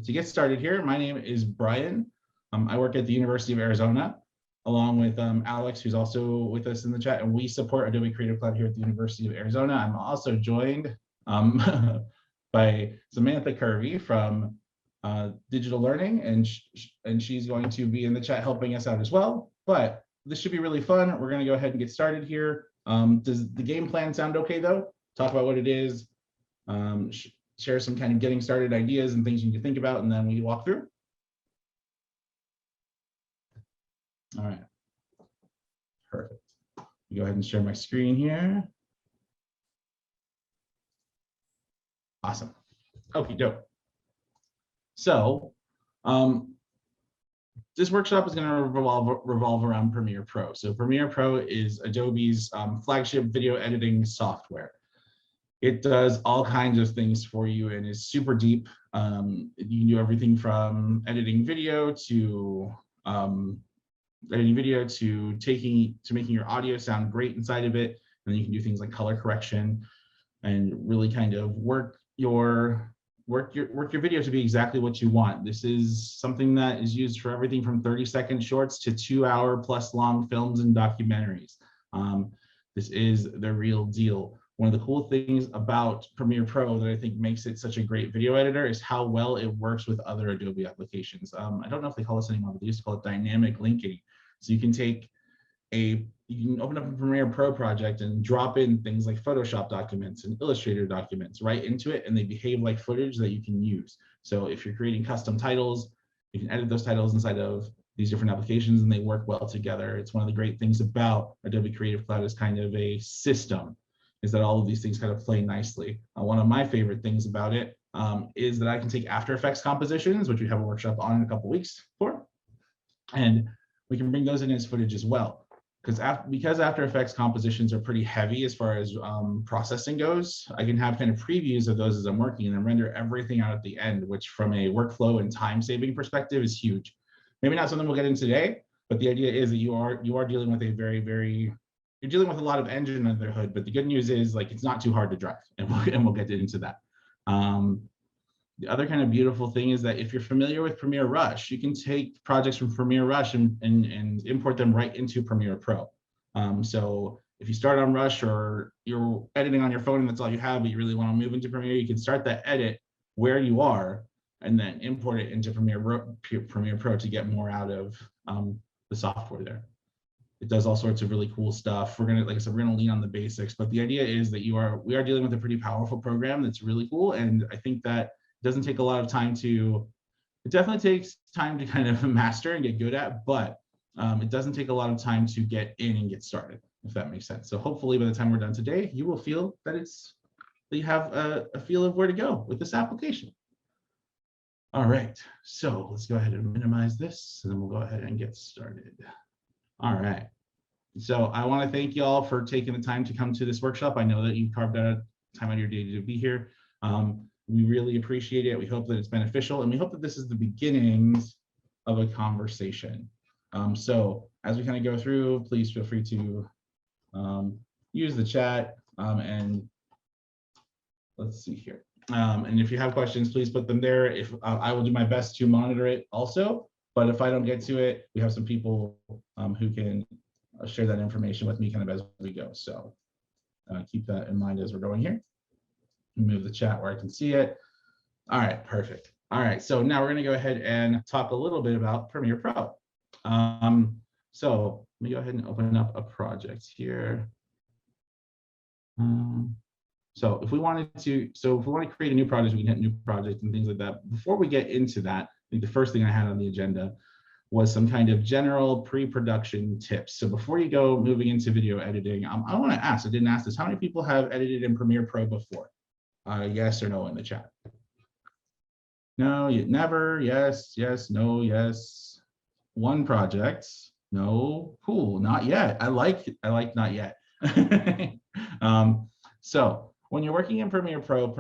To get started here, my name is Brian. I work at the University of Arizona, along with Alex, who's also with us in the chat, and we support Adobe Creative Cloud here at the University of Arizona. I'm also joined by Samantha Kirby from Digital Learning, and she's going to be in the chat helping us out as well. But this should be really fun. We're going to go ahead and get started here. Does the game plan sound okay, though? Talk about what it is, share some kind of getting started ideas and things you need to think about, and then we walk through. All right, perfect. Go ahead and share my screen here. Awesome. Okay, dope. So this workshop is going to revolve around Premiere Pro. So Premiere Pro is Adobe's flagship video editing software. It does all kinds of things for you and is super deep. You can do everything from editing video to making your audio sound great inside of it. And then you can do things like color correction and really kind of work your video to be exactly what you want. This is something that is used for everything from 30-second shorts to 2-hour-plus long films and documentaries. This is the real deal. One of the cool things about Premiere Pro that I think makes it such a great video editor is how well it works with other Adobe applications. I don't know if they call this anymore, but they used to call it dynamic linking. So you can open up a Premiere Pro project and drop in things like Photoshop documents and Illustrator documents right into it, and they behave like footage that you can use. So if you're creating custom titles, you can edit those titles inside of these different applications and they work well together. It's one of the great things about Adobe Creative Cloud is kind of a system, is that all of these things kind of play nicely. One of my favorite things about it is that I can take After Effects compositions, which we have a workshop on in a couple weeks for, and we can bring those in as footage as well. Because After Effects compositions are pretty heavy as far as processing goes, I can have kind of previews of those as I'm working and then render everything out at the end, which from a workflow and time-saving perspective is huge. Maybe not something we'll get into today, but the idea is that you are dealing with you're dealing with a lot of engine under the hood, but the good news is like it's not too hard to drive, and we'll get into that. The other kind of beautiful thing is that if you're familiar with Premiere Rush, you can take projects from Premiere Rush and import them right into Premiere Pro. So if you start on Rush or you're editing on your phone and that's all you have, but you really want to move into Premiere, you can start that edit where you are and then import it into Premiere Pro to get more out of the software there. It does all sorts of really cool stuff. We're gonna, like I said, we're gonna lean on the basics, but the idea is that we are dealing with a pretty powerful program that's really cool, and I think that it doesn't take a lot of time to. It definitely takes time to kind of master and get good at, but it doesn't take a lot of time to get in and get started, if that makes sense. So hopefully, by the time we're done today, you will feel that you have a feel of where to go with this application. All right, so let's go ahead and minimize this, and then we'll go ahead and get started. All right, so I want to thank you all for taking the time to come to this workshop. I know that you carved out time out of your day to be here. We really appreciate it. We hope that it's beneficial, and we hope that this is the beginnings of a conversation. So as we kind of go through, please feel free to use the chat, and let's see here. And if you have questions, please put them there. If I will do my best to monitor it also. But if I don't get to it, we have some people who can share that information with me kind of as we go. So keep that in mind as we're going here. Move the chat where I can see it. All right, perfect. All right, so now we're going to go ahead and talk a little bit about Premiere Pro. So let me go ahead and open up a project here. So if we want to create a new project, we can hit new project and things like that. Before we get into that, I think the first thing I had on the agenda was some kind of general pre-production tips. So before you go moving into video editing, I want to ask, I didn't ask this, how many people have edited in Premiere Pro before? Yes or no in the chat. No, never, yes, yes, no, yes. One project, no, cool, not yet. I like not yet. So when you're working in Premiere Pro,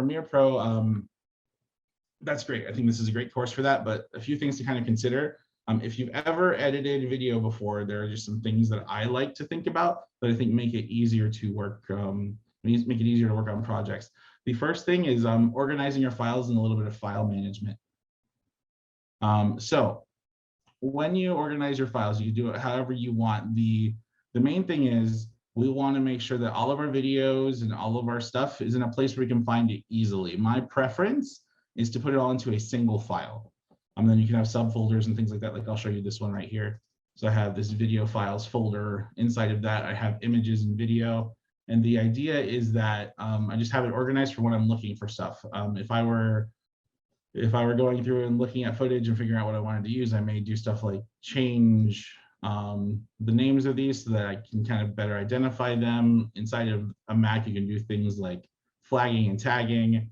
that's great. I think this is a great course for that, but a few things to kind of consider. If you've ever edited video before, there are just some things that I like to think about that I think make it easier to work, on projects. The first thing is organizing your files and a little bit of file management. So when you organize your files, you do it however you want. The main thing is we want to make sure that all of our videos and all of our stuff is in a place where we can find it easily. My preference is to put it all into a single file. Then you can have subfolders and things like that. Like I'll show you this one right here. So I have this video files folder. Inside of that, I have images and video. And the idea is that I just have it organized for when I'm looking for stuff. If I were going through and looking at footage and figuring out what I wanted to use, I may do stuff like change the names of these so that I can kind of better identify them. Inside of a Mac, you can do things like flagging and tagging,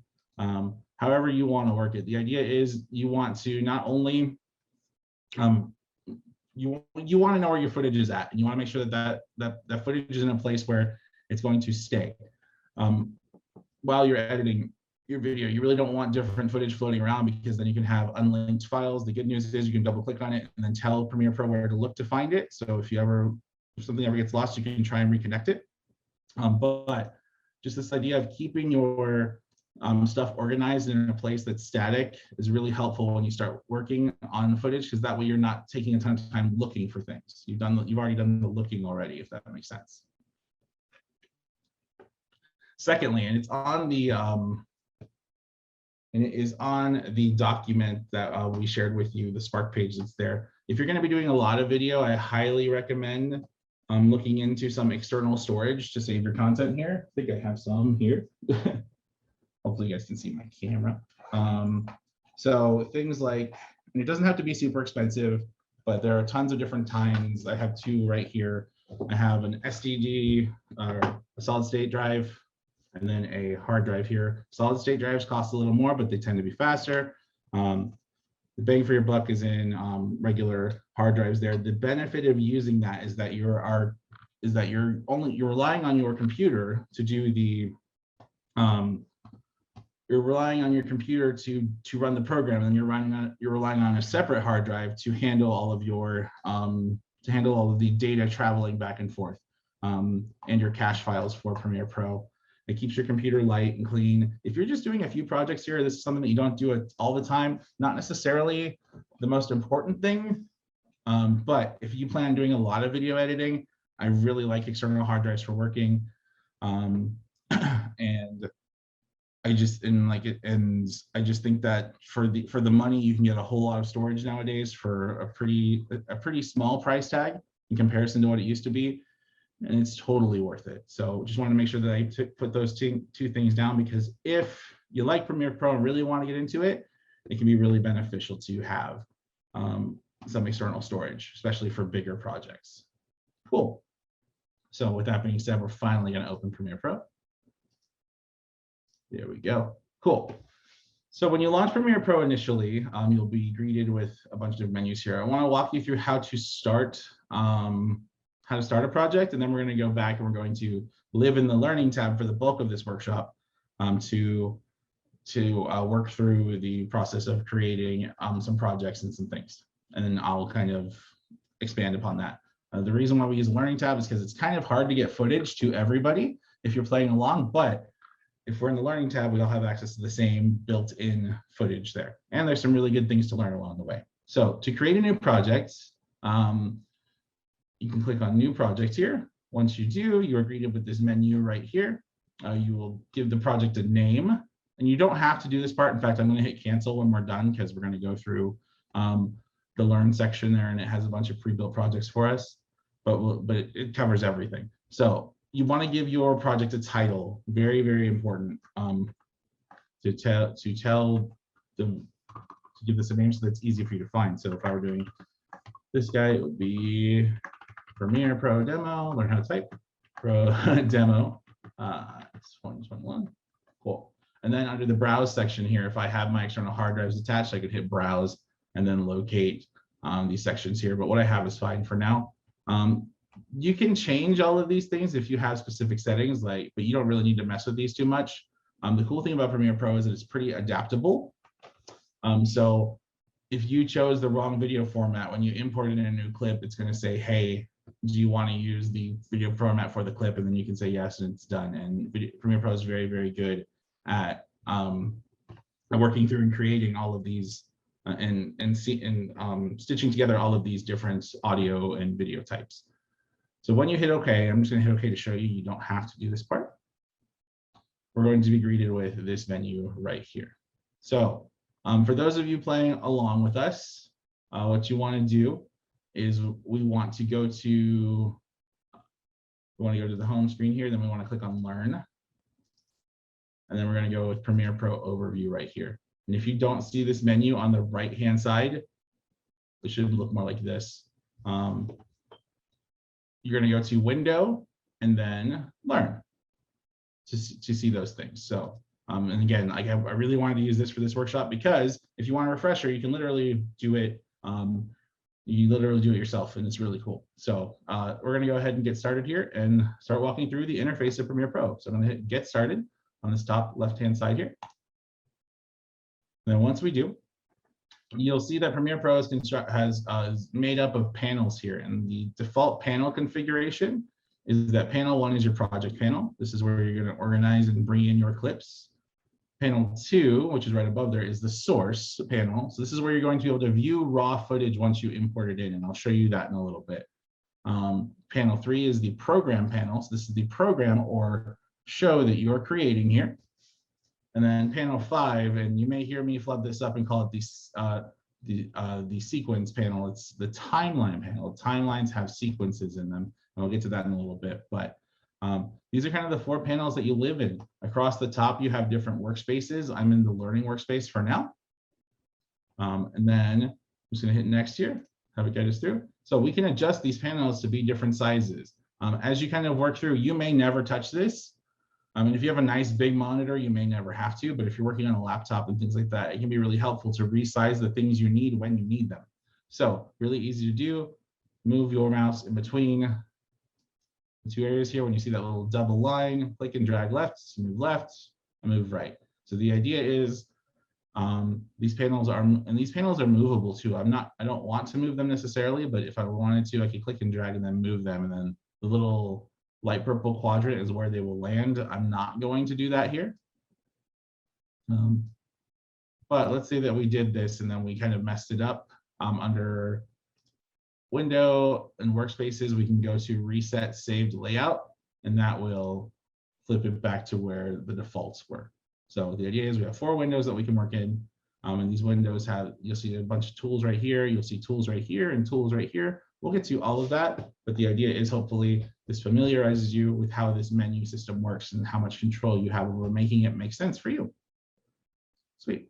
however you want to work it. The idea is you want to not only, you want to know where your footage is at, and you want to make sure that that footage is in a place where it's going to stay. While you're editing your video, you really don't want different footage floating around, because then you can have unlinked files. The good news is you can double click on it and then tell Premiere Pro where to look to find it. So if something ever gets lost, you can try and reconnect it. But just this idea of keeping your stuff organized in a place that's static is really helpful when you start working on footage, because that way you're not taking a ton of time looking for things. You've already done the looking already, if that makes sense. Secondly, and it's on the and it is on the document that we shared with you, the Spark page that's there. If you're going to be doing a lot of video, I highly recommend looking into some external storage to save your content here. I think I have some here. Hopefully you guys can see my camera. So things like, and it doesn't have to be super expensive, but there are tons of different kinds. I have two right here. I have an SSD, a solid state drive, and then a hard drive here. Solid state drives cost a little more, but they tend to be faster. The bang for your buck is in regular hard drives there. The benefit of using that is that you're relying on your computer to do the you're relying on your computer to run the program, and you're relying on a separate hard drive to handle all of your the data traveling back and forth, and your cache files for Premiere Pro. It keeps your computer light and clean. If you're just doing a few projects here, this is something that you don't do it all the time, not necessarily the most important thing. But if you plan on doing a lot of video editing, I really like external hard drives for working. And I just think that for the money, you can get a whole lot of storage nowadays for a pretty small price tag in comparison to what it used to be. And it's totally worth it. So just want to make sure that I put those two things down, because if you like Premiere Pro and really want to get into it, it can be really beneficial to have some external storage, especially for bigger projects. Cool. So with that being said, we're finally going to open Premiere Pro. There we go. Cool. So when you launch Premiere Pro initially, you'll be greeted with a bunch of menus here. I want to walk you through how to start a project, and then we're going to go back and we're going to live in the learning tab for the bulk of this workshop to work through the process of creating some projects and some things. And then I'll kind of expand upon that. The reason why we use the learning tab is because it's kind of hard to get footage to everybody if you're playing along, but if we're in the learning tab, we all have access to the same built-in footage there. And there's some really good things to learn along the way. So to create a new project, you can click on New Project here. Once you do, you are greeted with this menu right here. You will give the project a name, and you don't have to do this part. In fact, I'm going to hit cancel when we're done, because we're going to go through the Learn section there, and it has a bunch of pre-built projects for us, but it covers everything. So you want to give your project a title. Very, very important to give this a name so that it's easy for you to find. So if I were doing this guy, it would be Premiere Pro Demo, learn how to type, Pro Demo, 2021, cool. And then under the Browse section here, if I have my external hard drives attached, I could hit Browse and then locate these sections here, but what I have is fine for now. You can change all of these things if you have specific settings, but you don't really need to mess with these too much. The cool thing about Premiere Pro is that it's pretty adaptable. So if you chose the wrong video format, when you import it in a new clip, it's going to say, hey, do you want to use the video format for the clip? And then you can say yes, and it's done. And Premiere Pro is very, very good at working through and creating all of these and stitching together all of these different audio and video types. So when you hit OK, I'm just going to hit OK to show you, you don't have to do this part. We're going to be greeted with this menu right here. So for those of you playing along with us, what you want to do is we want to go to the home screen here, then we want to click on Learn. And then we're going to go with Premiere Pro Overview right here. And if you don't see this menu on the right-hand side, it should look more like this. You're going to go to Window and then Learn to see those things. So, and again, I really wanted to use this for this workshop because if you want a refresher, you can literally do it. You literally do it yourself, and it's really cool. So we're going to go ahead and get started here and start walking through the interface of Premiere Pro. So I'm going to hit Get Started on this top left-hand side here. Then once we do, you'll see that Premiere Pro is made up of panels here, and the default panel configuration is that panel 1 is your project panel. This is where you're going to organize and bring in your clips. Panel 2, which is right above there, is the source panel. So this is where you're going to be able to view raw footage once you import it in, and I'll show you that in a little bit. Panel 3 is the program panel. So this is the program or show that you're creating here. And then panel 5, and you may hear me flub this up and call it the sequence panel. It's the timeline panel. Timelines have sequences in them, and we'll get to that in a little bit. But these are kind of the 4 panels that you live in. Across the top, you have different workspaces. I'm in the learning workspace for now. And then I'm just going to hit next here, have it guide us through. So we can adjust these panels to be different sizes. As you kind of work through, you may never touch this. And if you have a nice big monitor, you may never have to, but if you're working on a laptop and things like that, it can be really helpful to resize the things you need when you need them. So really easy to do. Move your mouse in between the 2 areas here. When you see that little double line, click and drag left, move left, and move right. So the idea is these panels are movable too. I don't want to move them necessarily, but if I wanted to, I could click and drag and then move them, and then the little light purple quadrant is where they will land. I'm not going to do that here. But let's say that we did this and then we kind of messed it up. Under Window and Workspaces, we can go to Reset Saved Layout, and that will flip it back to where the defaults were. So the idea is we have 4 windows that we can work in. And these windows you'll see a bunch of tools right here. You'll see tools right here and tools right here. We'll get to all of that, but the idea is hopefully this familiarizes you with how this menu system works and how much control you have over making it make sense for you. Sweet.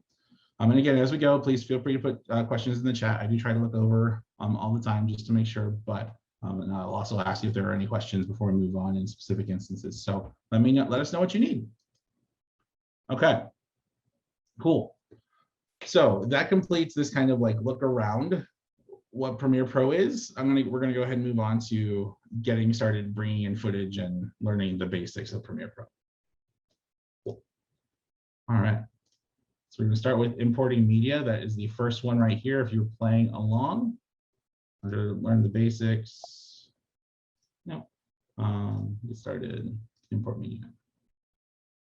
And again, as we go, please feel free to put questions in the chat. I do try to look over all the time just to make sure, but and I'll also ask you if there are any questions before we move on in specific instances. So let us know what you need. Okay, cool. So that completes this kind of like look around what Premiere Pro is. We're gonna go ahead and move on to getting started bringing in footage and learning the basics of Premiere Pro. Cool. All right, so we're gonna start with importing media. That is the first one right here. If you're playing along, we're gonna learn the basics. No, get started, import media.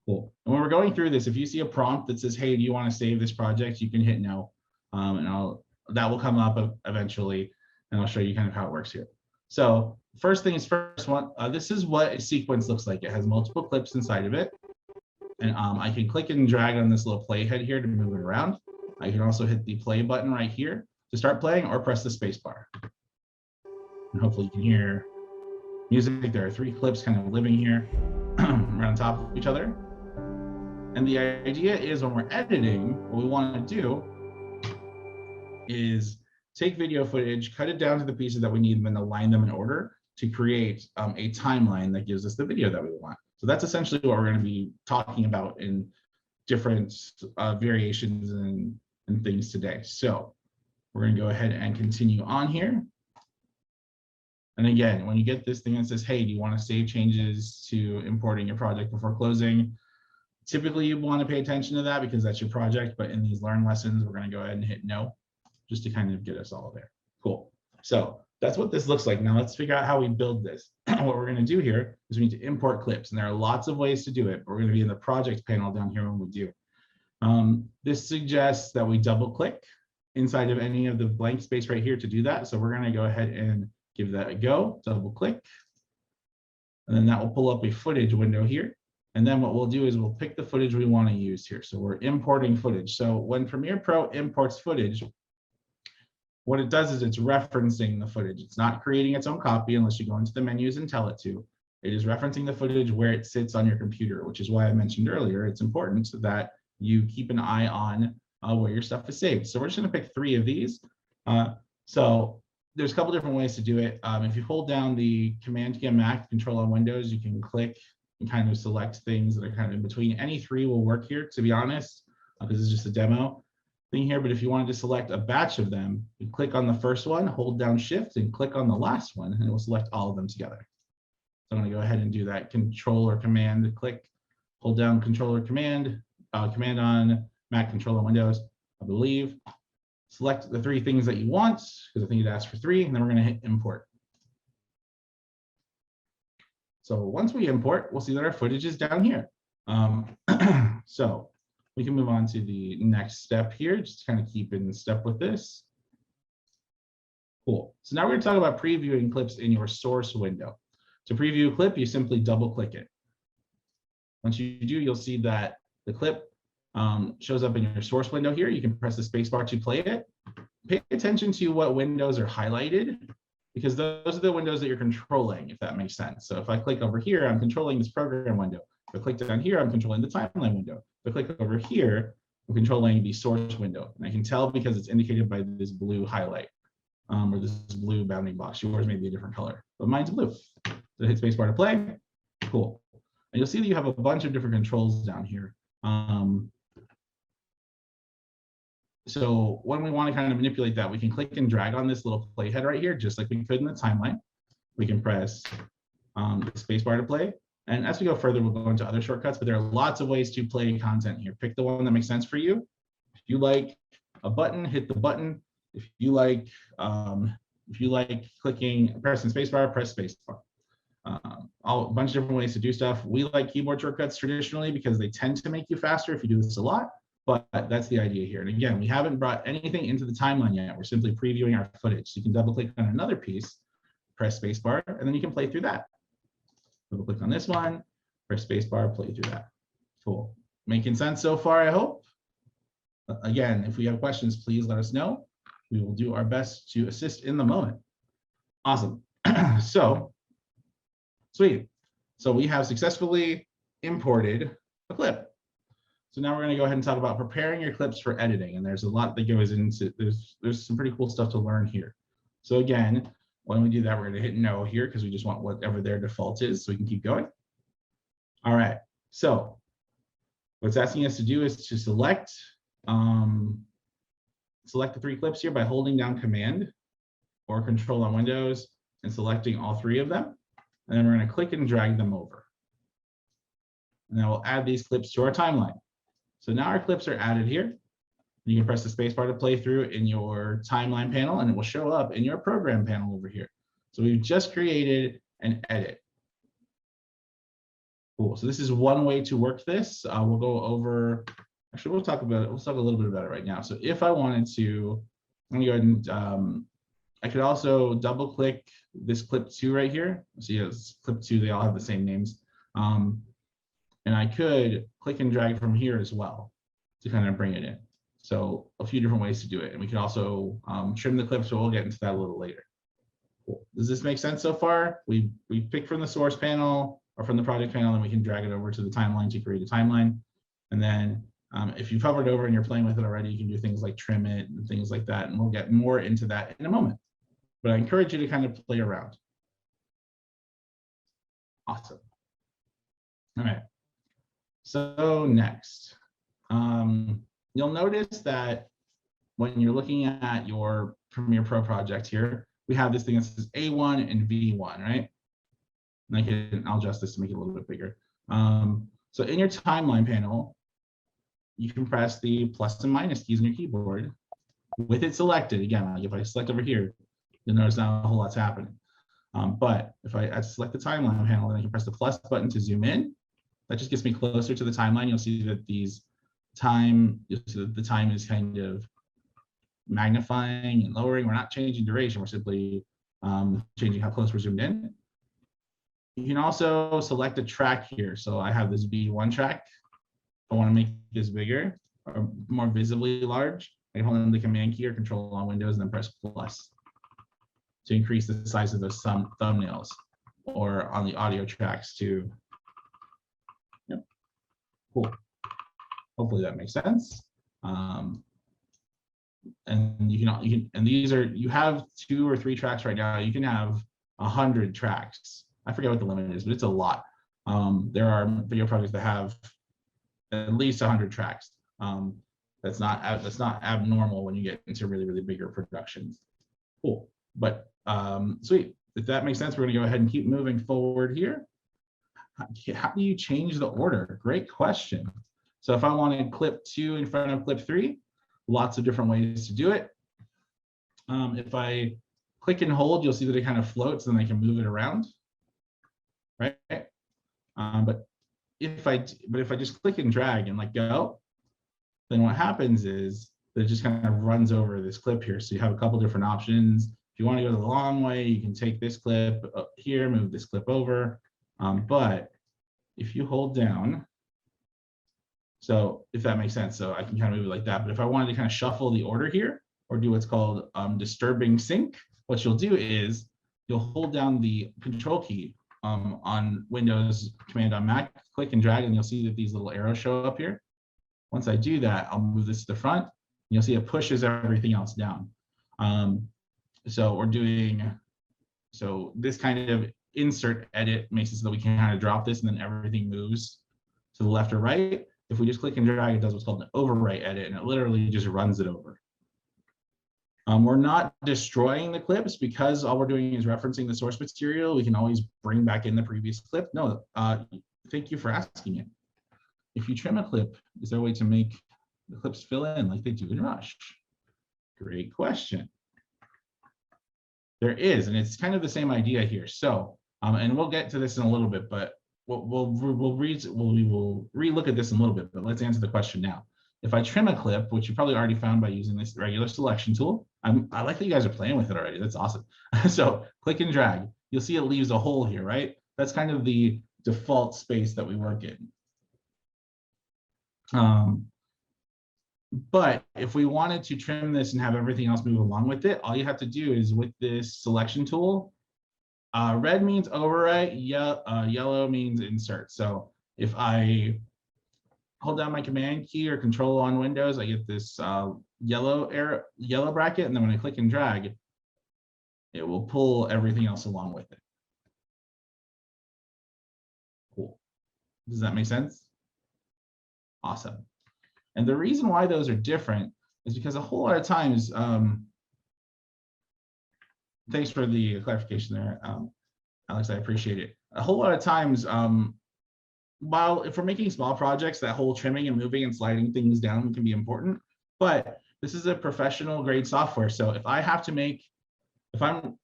Cool. And when we're going through this, if you see a prompt that says, hey, do you want to save this project? You can hit no, and that will come up eventually, and I'll show you kind of how it works here. So first thing is first one, this is what a sequence looks like. It has multiple clips inside of it. And I can click and drag on this little playhead here to move it around. I can also hit the play button right here to start playing, or press the space bar. And hopefully you can hear music. There are 3 clips kind of living here right on top of each other. And the idea is when we're editing, what we want to do is take video footage, cut it down to the pieces that we need, and then align them in order to create a timeline that gives us the video that we want. So that's essentially what we're going to be talking about in different variations and things today. So we're going to go ahead and continue on here. And again, when you get this thing that says, hey, do you want to save changes to importing your project before closing? Typically, you want to pay attention to that because that's your project. But in these learn lessons, we're going to go ahead and hit no, just to kind of get us all there. Cool. So that's what this looks like. Now let's figure out how we build this. What we're going to do here is we need to import clips, and there are lots of ways to do it. We're going to be in the project panel down here when we do. This suggests that we double click inside of any of the blank space right here to do that. So we're going to go ahead and give that a go, double click, and then that will pull up a footage window here. And then what we'll do is we'll pick the footage we want to use here. So we're importing footage. So when Premiere Pro imports footage, what it does is it's referencing the footage. It's not creating its own copy unless you go into the menus and tell it to. It is referencing the footage where it sits on your computer, which is why I mentioned earlier, it's important that you keep an eye on where your stuff is saved. So we're just going to pick 3 of these. So there's a couple different ways to do it. If you hold down the Command key on Mac, Control on Windows, you can click and kind of select things that are kind of in between. Any 3 will work here, to be honest, because it's just a demo thing here. But if you wanted to select a batch of them, you click on the first one, hold down Shift, and click on the last one, and it will select all of them together. So I'm going to go ahead and do that. Control or Command, click, hold down Control or Command, Command on Mac, Control on Windows, I believe. Select the 3 things that you want, because I think it asks for 3, and then we're going to hit Import. So once we import, we'll see that our footage is down here. So we can move on to the next step here, just to kind of keep in step with this. Cool. So now we're going to talk about previewing clips in your source window. To preview a clip, you simply double click it. Once you do, you'll see that the clip shows up in your source window here. You can press the spacebar to play it. Pay attention to what windows are highlighted, because those are the windows that you're controlling, if that makes sense. So if I click over here, I'm controlling this program window. If I click down here, I'm controlling the timeline window. If I click over here, I'm controlling the source window. And I can tell because it's indicated by this blue highlight, or this blue bounding box. Yours may be a different color, but mine's blue. So hit spacebar to play. Cool. And you'll see that you have a bunch of different controls down here. So when we want to kind of manipulate that, we can click and drag on this little playhead right here, just like we could in the timeline. We can press the spacebar to play. And as we go further, we'll go into other shortcuts, but there are lots of ways to play content here. Pick the one that makes sense for you. If you like a button, hit the button. If you like pressing spacebar, press spacebar. A bunch of different ways to do stuff. We like keyboard shortcuts traditionally because they tend to make you faster if you do this a lot. But that's the idea here. And again, we haven't brought anything into the timeline yet. We're simply previewing our footage. So you can double click on another piece, press spacebar, and then you can play through that. Double click on this one, press spacebar, play through that. Cool. Making sense so far, I hope. Again, if we have questions, please let us know. We will do our best to assist in the moment. Awesome. So, sweet. So we have successfully imported a clip. So now we're going to go ahead and talk about preparing your clips for editing. And there's a lot that goes into, there's some pretty cool stuff to learn here. So again, when we do that, we're going to hit no here because we just want whatever their default is so we can keep going. All right. So what's asking us to do is to select the 3 clips here by holding down Command or Control on Windows and selecting all 3 of them. And then we're going to click and drag them over. And then we'll add these clips to our timeline. So now our clips are added here. You can press the spacebar to play through in your timeline panel, and it will show up in your program panel over here. So we've just created an edit. Cool. So this is one way to work this. We'll go over. Actually, we'll talk a little bit about it right now. So if I wanted to, I'm going to go ahead and I could also double click this clip 2 right here. So yes, clip 2, they all have the same names. And I could click and drag from here as well to kind of bring it in. So a few different ways to do it. And we can also trim the clips, but we'll get into that a little later. Cool. Does this make sense so far? We pick from the source panel or from the project panel, and we can drag it over to the timeline to create a timeline. And then if you've hovered over and you're playing with it already, you can do things like trim it and things like that. And we'll get more into that in a moment. But I encourage you to kind of play around. Awesome. All right. So next, you'll notice that when you're looking at your Premiere Pro project here, we have this thing that says A1 and V1, right? And I'll adjust this to make it a little bit bigger. So in your timeline panel, you can press the plus and minus keys on your keyboard with it selected. Again, like if I select over here, you'll notice not a whole lot's happening. But if I select the timeline panel, then I can press the plus button to zoom in. That just gets me closer to the timeline. You'll see that the time is kind of magnifying and lowering. We're not changing duration. We're simply changing how close we're zoomed in. You can also select a track here. So I have this B1 track. I want to make this bigger or more visibly large. I can hold on the Command key or Control on Windows and then press plus to increase the size of those thumbnails, or on the audio tracks too. Yep. Cool. Hopefully that makes sense. And you can, and these are, you have 2 or 3 tracks right now. You can have 100 tracks. I forget what the limit is, but it's a lot. There are video projects that have at least 100 tracks. That's not abnormal when you get into really, really bigger productions. Cool. But sweet. If that makes sense, we're going to go ahead and keep moving forward here. How do you change the order? Great question. So if I wanted clip 2 in front of clip 3, lots of different ways to do it. If I click and hold, you'll see that it kind of floats and I can move it around, right? But if I just click and drag and let go, then what happens is that it just kind of runs over this clip here. So you have a couple different options. If you want to go the long way, you can take this clip up here, move this clip over. But if you hold down, so if that makes sense, so I can kind of move it like that. But if I wanted to kind of shuffle the order here or do what's called disturbing sync, what you'll do is you'll hold down the Control key on Windows, Command on Mac, click and drag, and you'll see that these little arrows show up here. Once I do that, I'll move this to the front. And you'll see it pushes everything else down. So we're doing, so this kind of insert edit makes it so that we can kind of drop this and then everything moves to the left or right. If we just click and drag, it does what's called an overwrite edit, and it literally just runs it over. We're not destroying the clips because all we're doing is referencing the source material. We can always bring back in the previous clip. No, thank you for asking it. If you trim a clip, is there a way to make the clips fill in like they do in Rush? Great question. There is, and it's kind of the same idea here. So, and we'll get to this in a little bit, but we will relook at this in a little bit, but let's answer the question now. If I trim a clip, which you probably already found by using this regular selection tool, I like that you guys are playing with it already. That's awesome. So click and drag. You'll see it leaves a hole here, right? That's kind of the default space that we work in. But if we wanted to trim this and have everything else move along with it, all you have to do is with this selection tool, red means overwrite, yellow means insert. So if I hold down my Command key or Control on Windows, I get this yellow bracket, and then when I click and drag, it will pull everything else along with it. Cool. Does that make sense? Awesome. And the reason why those are different is because a whole lot of times, thanks for the clarification there, Alex, I appreciate it. A whole lot of times, while if we're making small projects, that whole trimming and moving and sliding things down can be important, but this is a professional grade software. So if I have to make, if I'm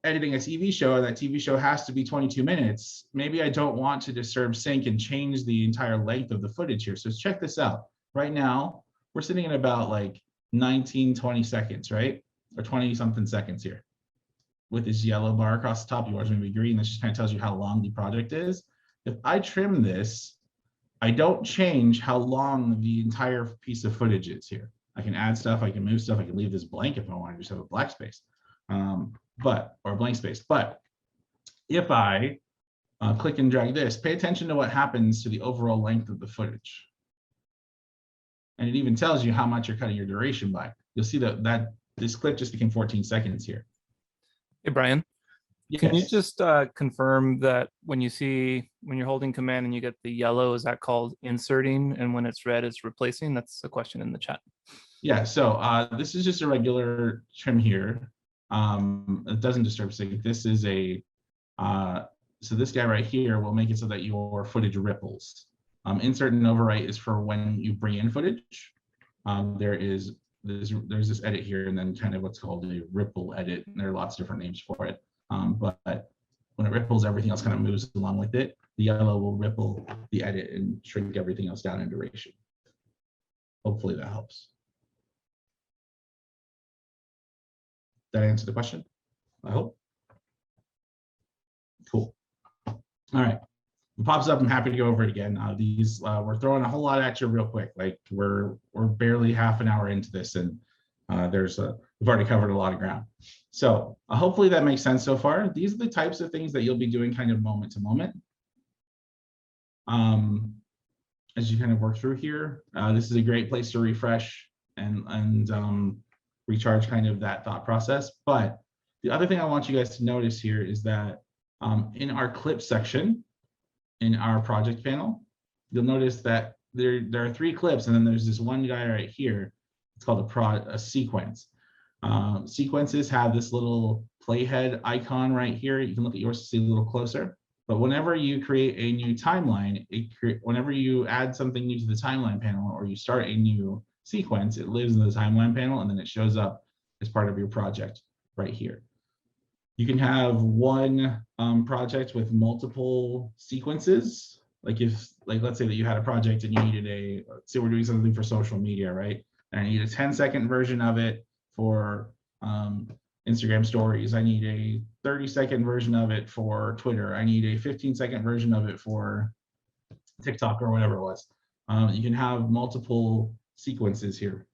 editing a TV show and that TV show has to be 22 minutes, maybe I don't want to disturb sync and change the entire length of the footage here. So check this out. Right now, we're sitting at about like 19, 20 seconds, right? Or 20 something seconds here. With this yellow bar across the top, yours may be green. This just kind of tells you how long the project is. If I trim this, I don't change how long the entire piece of footage is here. I can add stuff, I can move stuff, I can leave this blank if I want to just have a black space, or a blank space. But if I click and drag this, pay attention to what happens to the overall length of the footage. And it even tells you how much you're cutting your duration by. You'll see that this clip just became 14 seconds here. Hey, Brian. Yes. Can you just confirm that when you're holding Command and you get the yellow, is that called inserting? And when it's red, it's replacing? That's a question in the chat. Yeah, so this is just a regular trim here. It doesn't disturb sync. This is a, so this guy right here will make it so that your footage ripples. Insert and overwrite is for when you bring in footage. There's this edit here, and then kind of what's called a ripple edit. And there are lots of different names for it. But when it ripples, everything else kind of moves along with it. The yellow will ripple the edit and shrink everything else down in duration. Hopefully that helps. that answer the question? I hope. Cool. All right. It pops up. I'm happy to go over it again. We're throwing a whole lot at you real quick. Like we're barely half an hour into this, and we've already covered a lot of ground. So hopefully that makes sense so far. These are the types of things that you'll be doing kind of moment to moment. As you kind of work through here, this is a great place to refresh and recharge kind of that thought process. But the other thing I want you guys to notice here is that in our clip section, in our project panel, you'll notice that there are 3 clips, and then there's this one guy right here. It's called a sequence. Sequences have this little playhead icon right here. You can look at yours to see a little closer. But whenever you create a new timeline, whenever you add something new to the timeline panel or you start a new sequence, it lives in the timeline panel and then it shows up as part of your project right here. You can have one project with multiple sequences. Like let's say that you had a project and you needed let's say we're doing something for social media, right? And I need a 10-second version of it for Instagram stories. I need a 30-second version of it for Twitter. I need a 15-second version of it for TikTok or whatever it was. You can have multiple sequences here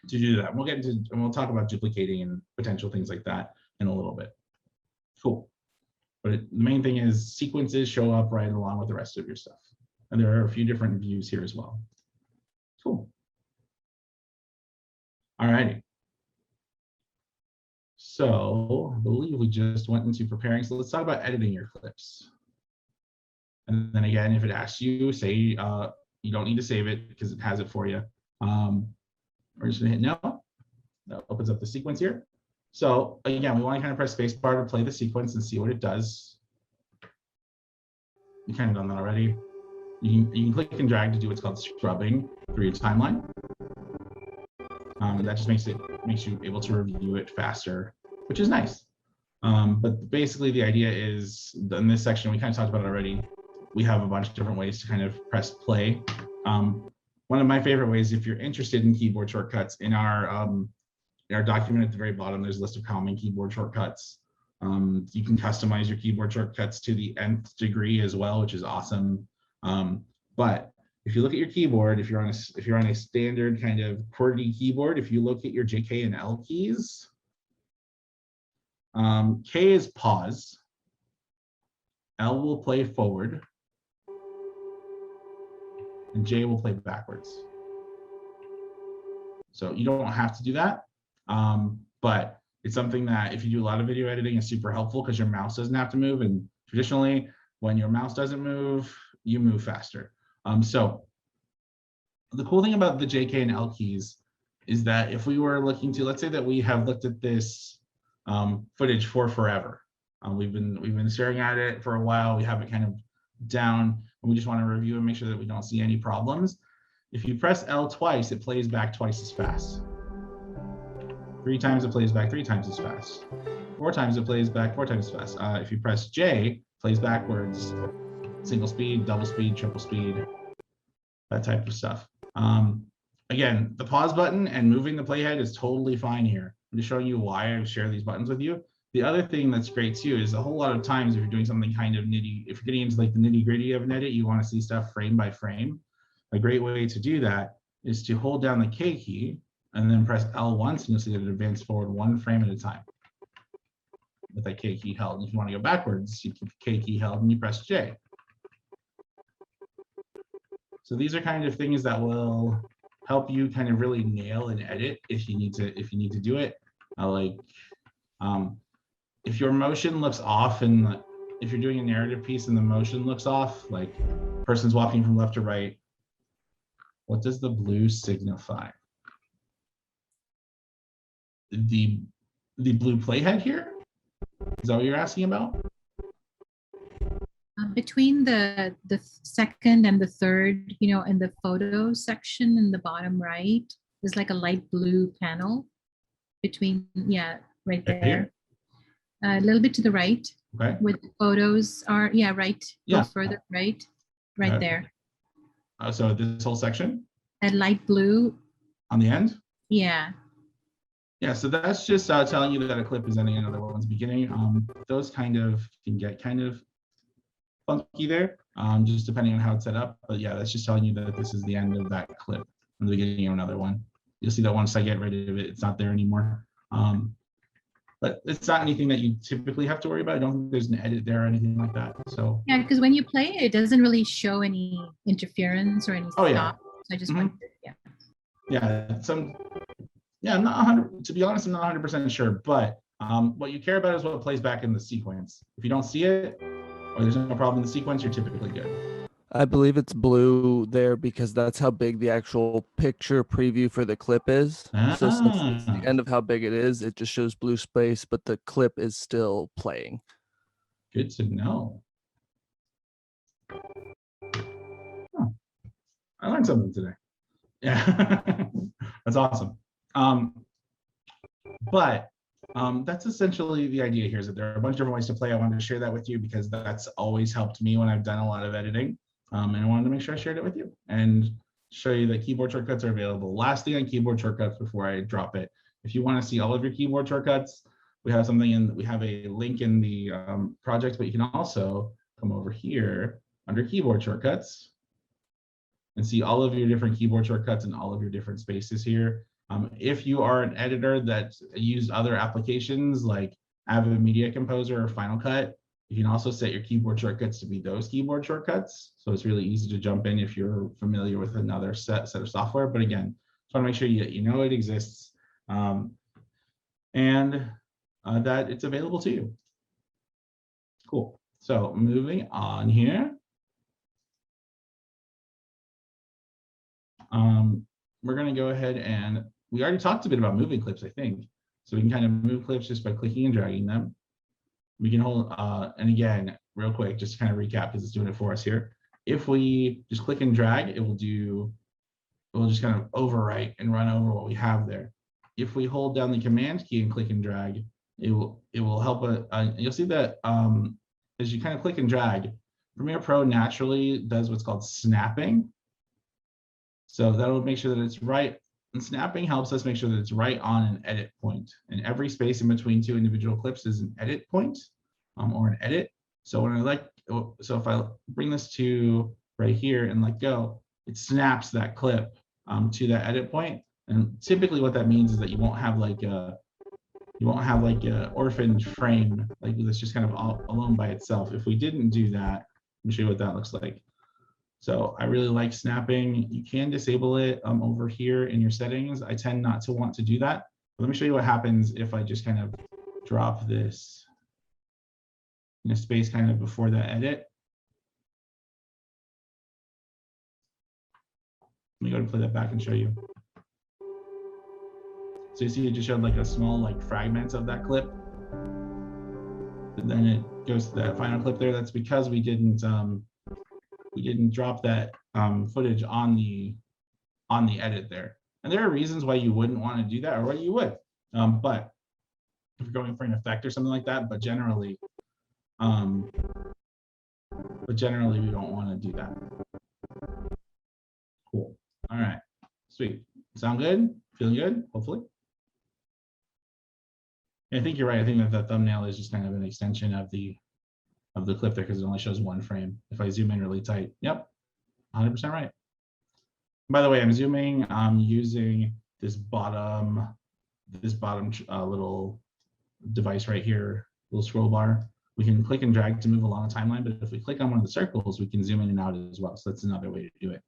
to do that. We'll talk about duplicating and potential things like that in a little bit. Cool. But the main thing is sequences show up right along with the rest of your stuff. And there are a few different views here as well. Cool. All righty. So I believe we just went into preparing. So let's talk about editing your clips. And then again, if it asks you, say you don't need to save it because it has it for you. We're just gonna hit no. That opens up the sequence here. So again, we want to kind of press spacebar to play the sequence and see what it does. You kind of done that already. You can click and drag to do what's called scrubbing through your timeline. And that just makes you able to review it faster, which is nice. But basically the idea is in this section, we kind of talked about it already. We have a bunch of different ways to kind of press play. One of my favorite ways, if you're interested in keyboard shortcuts, in our document at the very bottom, there's a list of common keyboard shortcuts. You can customize your keyboard shortcuts to the nth degree as well, which is awesome. But if you look at your keyboard, if you're on a standard kind of QWERTY keyboard, if you look at your J, K, and L keys, K is pause, L will play forward, and J will play backwards. So you don't have to do that, but it's something that if you do a lot of video editing is super helpful because your mouse doesn't have to move, and traditionally when your mouse doesn't move, you move faster. So the cool thing about the J, K, and L keys is that if we were looking to, let's say that we have looked at this footage for forever. We've been staring at it for a while. We have it kind of down, and we just want to review and make sure that we don't see any problems. If you press L twice, it plays back twice as fast. 3 times, it plays back 3 times as fast. 4 times, it plays back 4 times as fast. If you press J, it plays backwards. Single speed, double speed, triple speed, that type of stuff. Again, the pause button and moving the playhead is totally fine here. I'm just showing you why I share these buttons with you. The other thing that's great too is a whole lot of times if you're doing something kind of if you're getting into like the nitty gritty of an edit, you want to see stuff frame by frame. A great way to do that is to hold down the K key and then press L once, and you'll see that it advances forward 1 frame at a time with that K key held. And if you want to go backwards, you keep the K key held and you press J. So these are kind of things that will help you kind of really nail an edit if you need to do it. If your motion looks off, and if you're doing a narrative piece and the motion looks off, like person's walking from left to right, what does the blue signify? The blue playhead here? Is that what you're asking about? Between the second and the third, in the photo section in the bottom right, there's like a light blue panel between, right there. Here? A little bit to the right. Okay. Where the photos are, right. Yeah. Go further right there. So this whole section? That light blue. On the end? Yeah. Yeah, so that's just telling you that a clip is ending another one's beginning. Those kind of can get kind of funky there, just depending on how it's set up. But yeah, that's just telling you that this is the end of that clip and the beginning of another one. You'll see that once I get rid of it, it's not there anymore. But it's not anything that you typically have to worry about. I don't think there's an edit there or anything like that. So Yeah, because when you play it, it doesn't really show any interference or any Oh, yeah. stop. So I just Mhm. wanted, yeah. yeah, I'm not 100. To be honest, I'm not 100% sure. But what you care about is what plays back in the sequence. If you don't see it, or there's no problem in the sequence, you're typically good. I believe it's blue there because that's how big the actual picture preview for the clip is. So since it's the end of how big it is, it just shows blue space, but the clip is still playing. Good to know. Oh, I learned something today. Yeah, that's awesome. But that's essentially the idea here, is that there are a bunch of different ways to play. I wanted to share that with you because that's always helped me when I've done a lot of editing. And I wanted to make sure I shared it with you and show you that keyboard shortcuts are available. Last thing on keyboard shortcuts before I drop it, if you want to see all of your keyboard shortcuts, we have a link in the project, but you can also come over here under keyboard shortcuts and see all of your different keyboard shortcuts and all of your different spaces here. If you are an editor that used other applications like Avid Media Composer or Final Cut, you can also set your keyboard shortcuts to be those keyboard shortcuts. So it's really easy to jump in if you're familiar with another set of software. But again, just want to make sure you know it exists and that it's available to you. Cool. So moving on here. We're going to go ahead and we already talked a bit about moving clips, I think. So we can kind of move clips just by clicking and dragging them. We can hold, and again, real quick, just to kind of recap because it's doing it for us here. If we just click and drag, it will just kind of overwrite and run over what we have there. If we hold down the command key and click and drag, it will help. You'll see that as you kind of click and drag, Premiere Pro naturally does what's called snapping. So that will make sure that it's right. And snapping helps us make sure that it's right on an edit point. And every space in between two individual clips is an edit point or an edit. So when if I bring this to right here and let go, it snaps that clip to that edit point. And typically what that means is that you won't have like a orphaned frame like that's just kind of all alone by itself. If we didn't do that, let me show you what that looks like. So I really like snapping. You can disable it over here in your settings. I tend not to want to do that. But let me show you what happens if I just kind of drop this in a space kind of before that edit. Let me go and play that back and show you. So you see it just showed like a small like fragments of that clip. And then it goes to that final clip there. That's because we didn't drop that footage on the edit there. And there are reasons why you wouldn't want to do that or why you would. But if you're going for an effect or something like that, but generally we don't want to do that. Cool. All right. Sweet. Sound good? Feeling good? Hopefully. I think you're right. I think that the thumbnail is just kind of an extension of the clip there because it only shows one frame. If I zoom in really tight, yep, 100% right. By the way, I'm zooming. I'm using this bottom little device right here, little scroll bar. We can click and drag to move along a timeline, but if we click on one of the circles, we can zoom in and out as well. So that's another way to do it.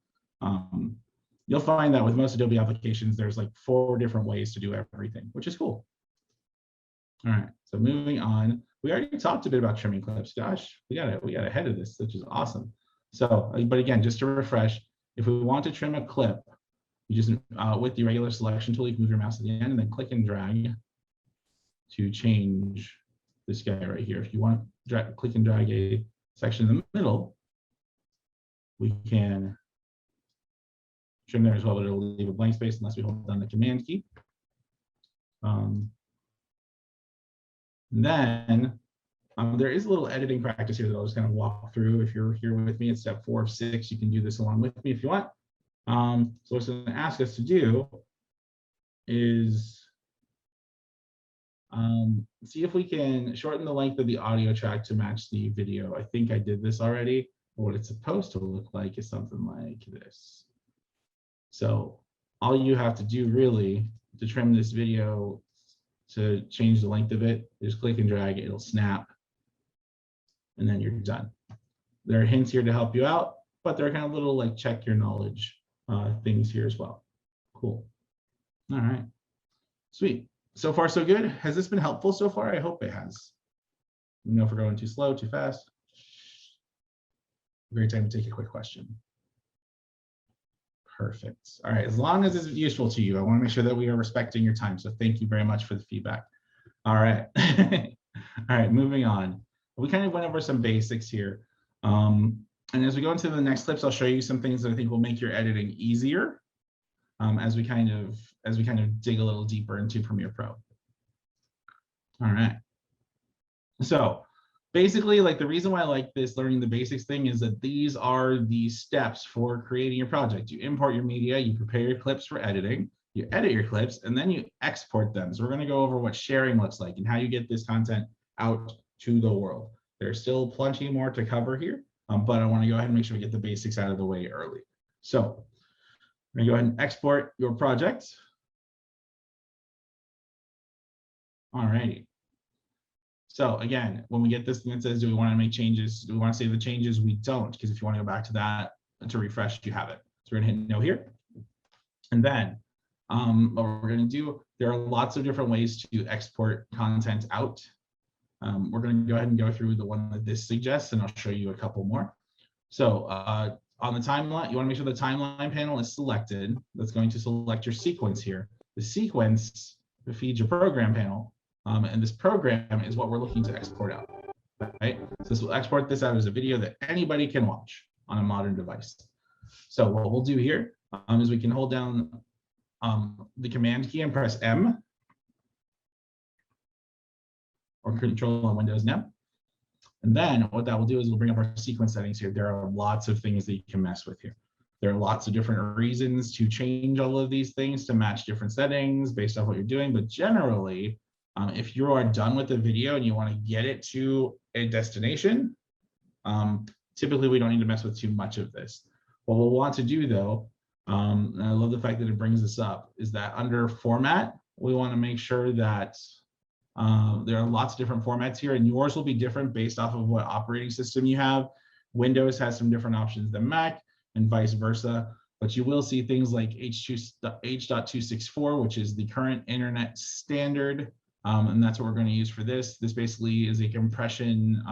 You'll find that with most Adobe applications, there's like 4 different ways to do everything, which is cool. All right, so moving on. We already talked a bit about trimming clips. Gosh, we got ahead of this, which is awesome. So, but again, just to refresh, if we want to trim a clip, you just with the regular selection tool, you can move your mouse to the end and then click and drag to change this guy right here. If you want to click and drag a section in the middle, we can trim there as well, but it'll leave a blank space unless we hold down the command key. Then there is a little editing practice here that I'll just kind of walk through. If you're here with me at step 4 of 6, you can do this along with me if you want. So what it's going to ask us to do is See if we can shorten the length of the audio track to match the video. I think I did this already, but what it's supposed to look like is something like this. So all you have to do really to trim this video to change the length of it is click and drag, it'll snap, and then you're done. There are hints here to help you out, but there are kind of little like check your knowledge things here as well. Cool. All right, sweet. So far, so good. Has this been helpful so far? I hope it has. Let me know if we're going too slow, too fast. Great time to take a quick question. Perfect. All right, as long as it's useful to you, I want to make sure that we are respecting your time. So thank you very much for the feedback. All right. All right, moving on. We kind of went over some basics here. And as we go into the next clips, I'll show you some things that I think will make your editing easier as we kind of dig a little deeper into Premiere Pro. All right. So basically, like the reason why I like this learning the basics thing is that these are the steps for creating your project. You import your media, you prepare your clips for editing, you edit your clips, and then you export them. So we're going to go over what sharing looks like and how you get this content out to the world. There's still plenty more to cover here, but I want to go ahead and make sure we get the basics out of the way early. So I'm going to go ahead and export your project. All righty. So again, when we get this thing that says, do we want to make changes? Do we want to save the changes? We don't, because if you want to go back to that to refresh, you have it. So we're going to hit no here. And then what we're going to do, there are lots of different ways to export content out. We're going to go ahead and go through the one that this suggests, and I'll show you a couple more. So on the timeline, you want to make sure the timeline panel is selected. That's going to select your sequence here. The sequence feeds your program panel. And this program is what we're looking to export out, right? So this will export this out as a video that anybody can watch on a modern device. So what we'll do here is we can hold down the command key and press M, or Control on Windows and M. And then what that will do is we'll bring up our sequence settings here. There are lots of things that you can mess with here. There are lots of different reasons to change all of these things to match different settings based off what you're doing, but generally, if you are done with the video and you want to get it to a destination, typically we don't need to mess with too much of this. What we'll want to do though, and I love the fact that it brings this up, is that under format, we want to make sure that there are lots of different formats here, and yours will be different based off of what operating system you have. Windows has some different options than Mac and vice versa, but you will see things like H.264, which is the current internet standard. And that's what we're going to use for this. This basically is a compression.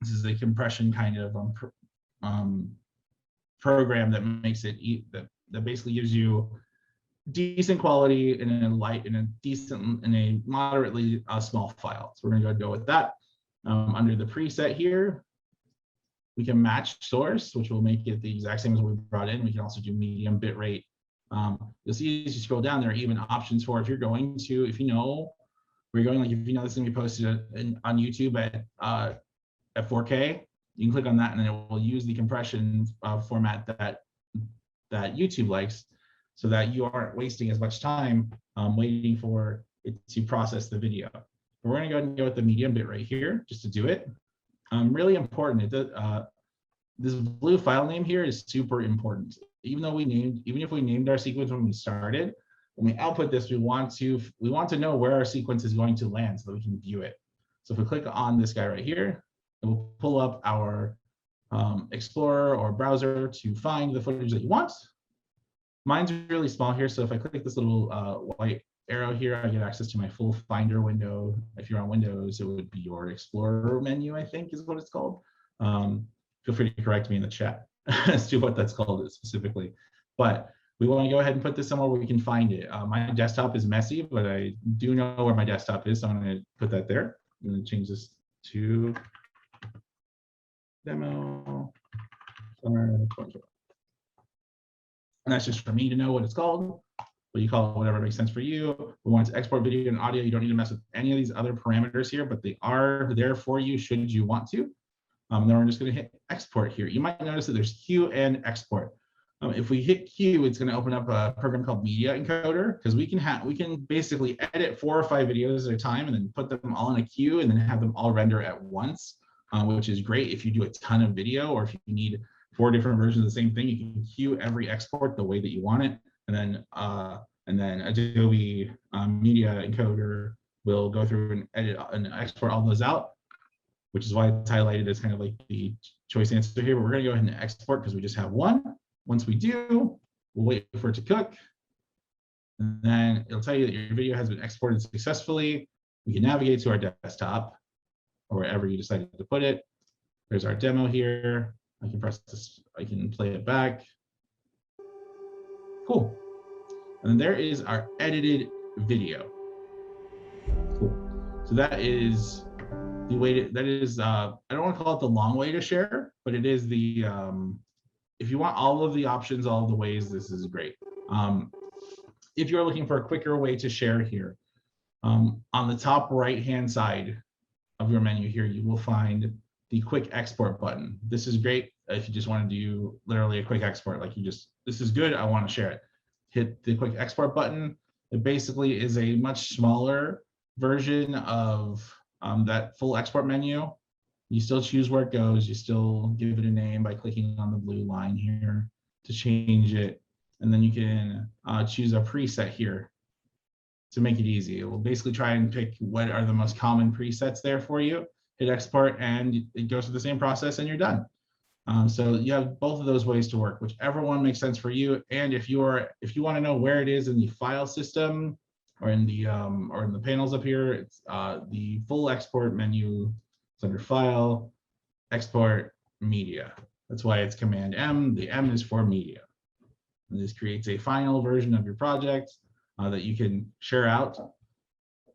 This is a compression kind of program that makes it that basically gives you decent quality in a moderately small file. So we're going to go with that. Under the preset here, we can match source, which will make it the exact same as what we brought in. We can also do medium bitrate. You'll see as you scroll down, there are even options for if you're going to, if you know where you're going, like if you know this is going to be posted on YouTube at 4K, you can click on that and then it will use the compression format that YouTube likes, so that you aren't wasting as much time waiting for it to process the video. But we're going to go ahead and go with the medium bitrate here just to do it. Really important. This blue file name here is super important. Even if we named our sequence when we started, when we output this, we want to know where our sequence is going to land so that we can view it. So if we click on this guy right here, it will pull up our Explorer or browser to find the footage that you want. Mine's really small here, so if I click this little white arrow here, I get access to my full Finder window. If you're on Windows, it would be your Explorer menu, I think is what it's called. Feel free to correct me in the chat as to what that's called specifically. But we want to go ahead and put this somewhere where we can find it. My desktop is messy, but I do know where my desktop is, so I'm going to put that there. I'm going to change this to demo. And that's just for me to know what it's called. But you call it whatever makes sense for you. We want to export video and audio. You don't need to mess with any of these other parameters here, but they are there for you should you want to. Then we're just going to hit export here. You might notice that there's Q and export. If we hit Q, it's going to open up a program called Media Encoder, because we can basically edit 4 or 5 videos at a time and then put them all in a queue and then have them all render at once, which is great if you do a ton of video, or if you need 4 different versions of the same thing. You can queue every export the way that you want it, and then Adobe Media Encoder will go through and edit and export all those out, which is why it's highlighted as kind of like the choice answer here. But we're going to go ahead and export because we just have one. Once we do, we'll wait for it to cook. And then it'll tell you that your video has been exported successfully. We can navigate to our desktop or wherever you decided to put it. There's our demo here. I can press this, I can play it back. Cool. And then there is our edited video. Cool. So that is the way to, that is, I don't want to call it the long way to share, but it is the, if you want all of the options, all of the ways, this is great. If you're looking for a quicker way to share here, on the top right-hand side of your menu here, you will find the quick export button. This is great if you just want to do literally a quick export, like you just, this is good, I want to share it. Hit the quick export button. It basically is a much smaller version of that full export menu. You still choose where it goes. You still give it a name by clicking on the blue line here to change it. And then you can choose a preset here to make it easy. It will basically try and pick what are the most common presets there for you. Hit export and it goes through the same process and you're done. So you have both of those ways to work, whichever one makes sense for you. And if you want to know where it is in the file system or in the panels up here, it's the full export menu. It's under File, Export, Media. That's why it's Command M. The M is for Media. And this creates a final version of your project that you can share out.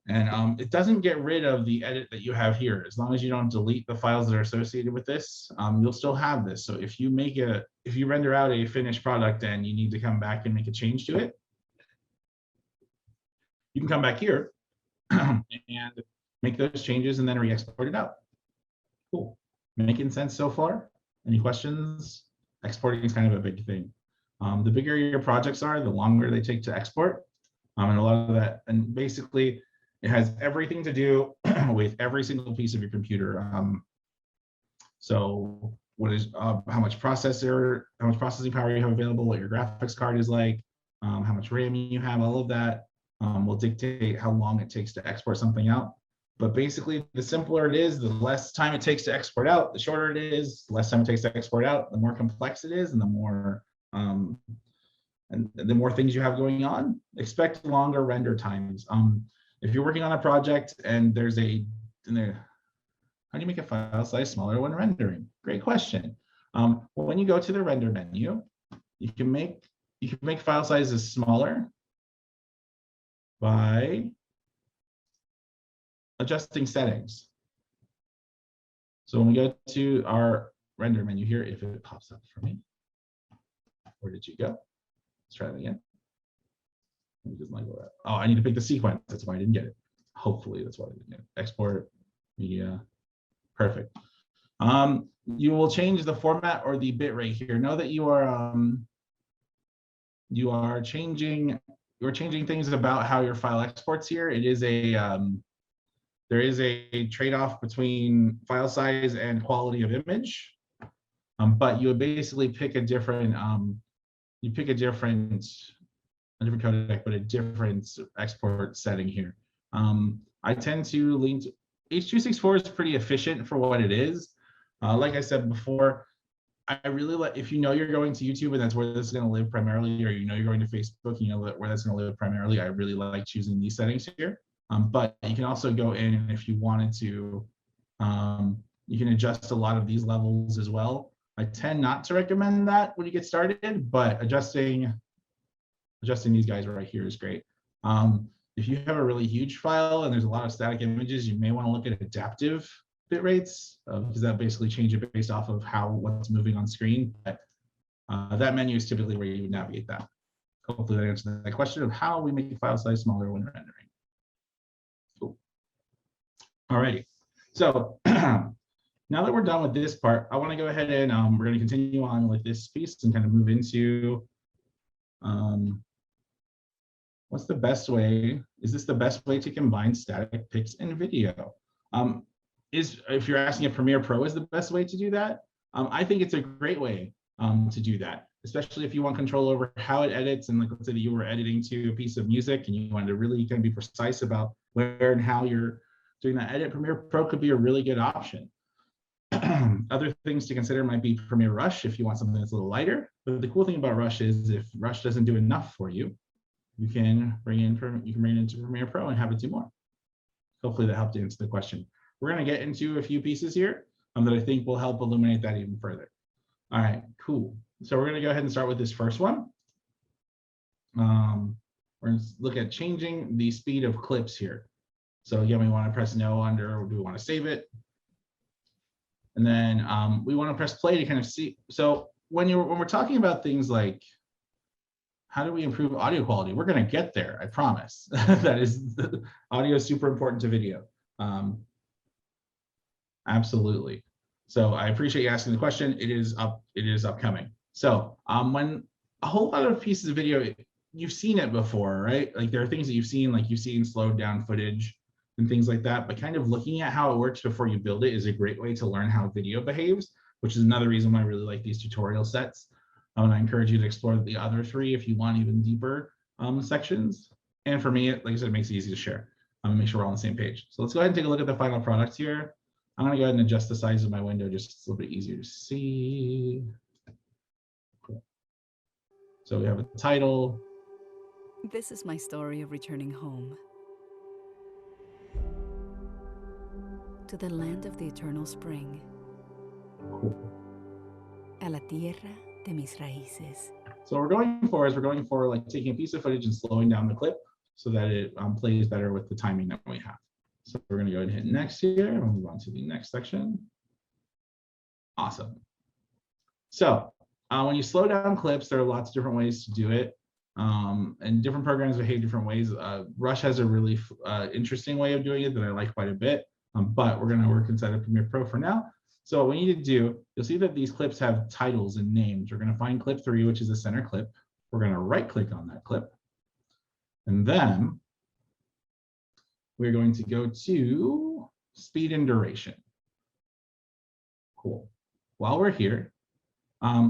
And it doesn't get rid of the edit that you have here. As long as you don't delete the files that are associated with this, you'll still have this. So if you render out a finished product and you need to come back and make a change to it, you can come back here and make those changes and then re-export it out. Cool. Making sense so far? Any questions? Exporting is kind of a big thing. The bigger your projects are, the longer they take to export. And a lot of that, and basically, it has everything to do with every single piece of your computer. So what is how much processing power you have available, what your graphics card is like, how much RAM you have, all of that will dictate how long it takes to export something out. But basically, the simpler it is, the less time it takes to export out, the shorter it is, the less time it takes to export out, the more complex it is, and the more things you have going on. Expect longer render times. If you're working on a project and there's how do you make a file size smaller when rendering? Great question. When you go to the render menu, you can make file sizes smaller by adjusting settings. So when we go to our render menu here, if it pops up for me, where did you go? Let's try it again. Oh, I need to pick the sequence. That's why I didn't get it. Hopefully that's why I didn't get it. Export, media, perfect. You will change the format or the bit rate here. Know that you are changing things about how your file exports here. It is there is a trade-off between file size and quality of image, but you would basically pick a different codec, but a different export setting here. I tend to lean to H.264 is pretty efficient for what it is. Like I said before, I really like, if you know you're going to YouTube and that's where this is going to live primarily, or you know you're going to Facebook, you know where that's going to live primarily, I really like choosing these settings here. But you can also go in, and if you wanted to, you can adjust a lot of these levels as well. I tend not to recommend that when you get started, but adjusting these guys right here is great. If you have a really huge file and there's a lot of static images, you may want to look at adaptive bit rates, because that basically changes it based off of what's moving on screen. But that menu is typically where you would navigate that. Hopefully that answers that question of how we make the file size smaller when rendering. Cool. All righty. So Now that we're done with this part, I want to go ahead and we're going to continue on with this piece and kind of move into what's the best way? Is this the best way to combine static pics and video? If you're asking if Premiere Pro is the best way to do that, I think it's a great way to do that, especially if you want control over how it edits. And like, let's say that you were editing to a piece of music and you wanted to really kind of be precise about where and how you're doing that edit. Premiere Pro could be a really good option. Other things to consider might be Premiere Rush if you want something that's a little lighter. But the cool thing about Rush is if Rush doesn't do enough for you, you can bring it into Premiere Pro and have it do more. Hopefully that helped answer the question. We're going to get into a few pieces here that I think will help illuminate that even further. All right, cool. So we're going to go ahead and start with this first one. We're going to look at changing the speed of clips here. So again, we want to press no under, or do we want to save it? And then we want to press play to kind of see. So when we're talking about things like how do we improve audio quality, we're going to get there, I promise. That is, audio is super important to video. Absolutely. So I appreciate you asking the question. It is upcoming. So when a whole lot of pieces of video, you've seen it before, right? Like there are things that you've seen, like you've seen slowed down footage and things like that, but kind of looking at how it works before you build it is a great way to learn how video behaves, which is another reason why I really like these tutorial sets. And I encourage you to explore the other three if you want even deeper sections. And for me, like I said, it makes it easy to share. I'm gonna make sure we're all on the same page. So let's go ahead and take a look at the final product here. I'm gonna go ahead and adjust the size of my window just so it's a little bit easier to see. Cool. So we have a title. This is my story of returning home to the land of the eternal spring. Cool. A la tierra de mis raíces. So what we're going for like taking a piece of footage and slowing down the clip so that it plays better with the timing that we have. So we're going to go ahead and hit next here and we'll move on to the next section. Awesome. So when you slow down clips, there are lots of different ways to do it. And different programs behave different ways. Rush has a really interesting way of doing it that I like quite a bit, but we're going to work inside of Premiere Pro for now. So what we need to do, you'll see that these clips have titles and names. We're going to find clip 3, which is the center clip. We're going to right click on that clip. And then we're going to go to speed and duration. Cool. While we're here,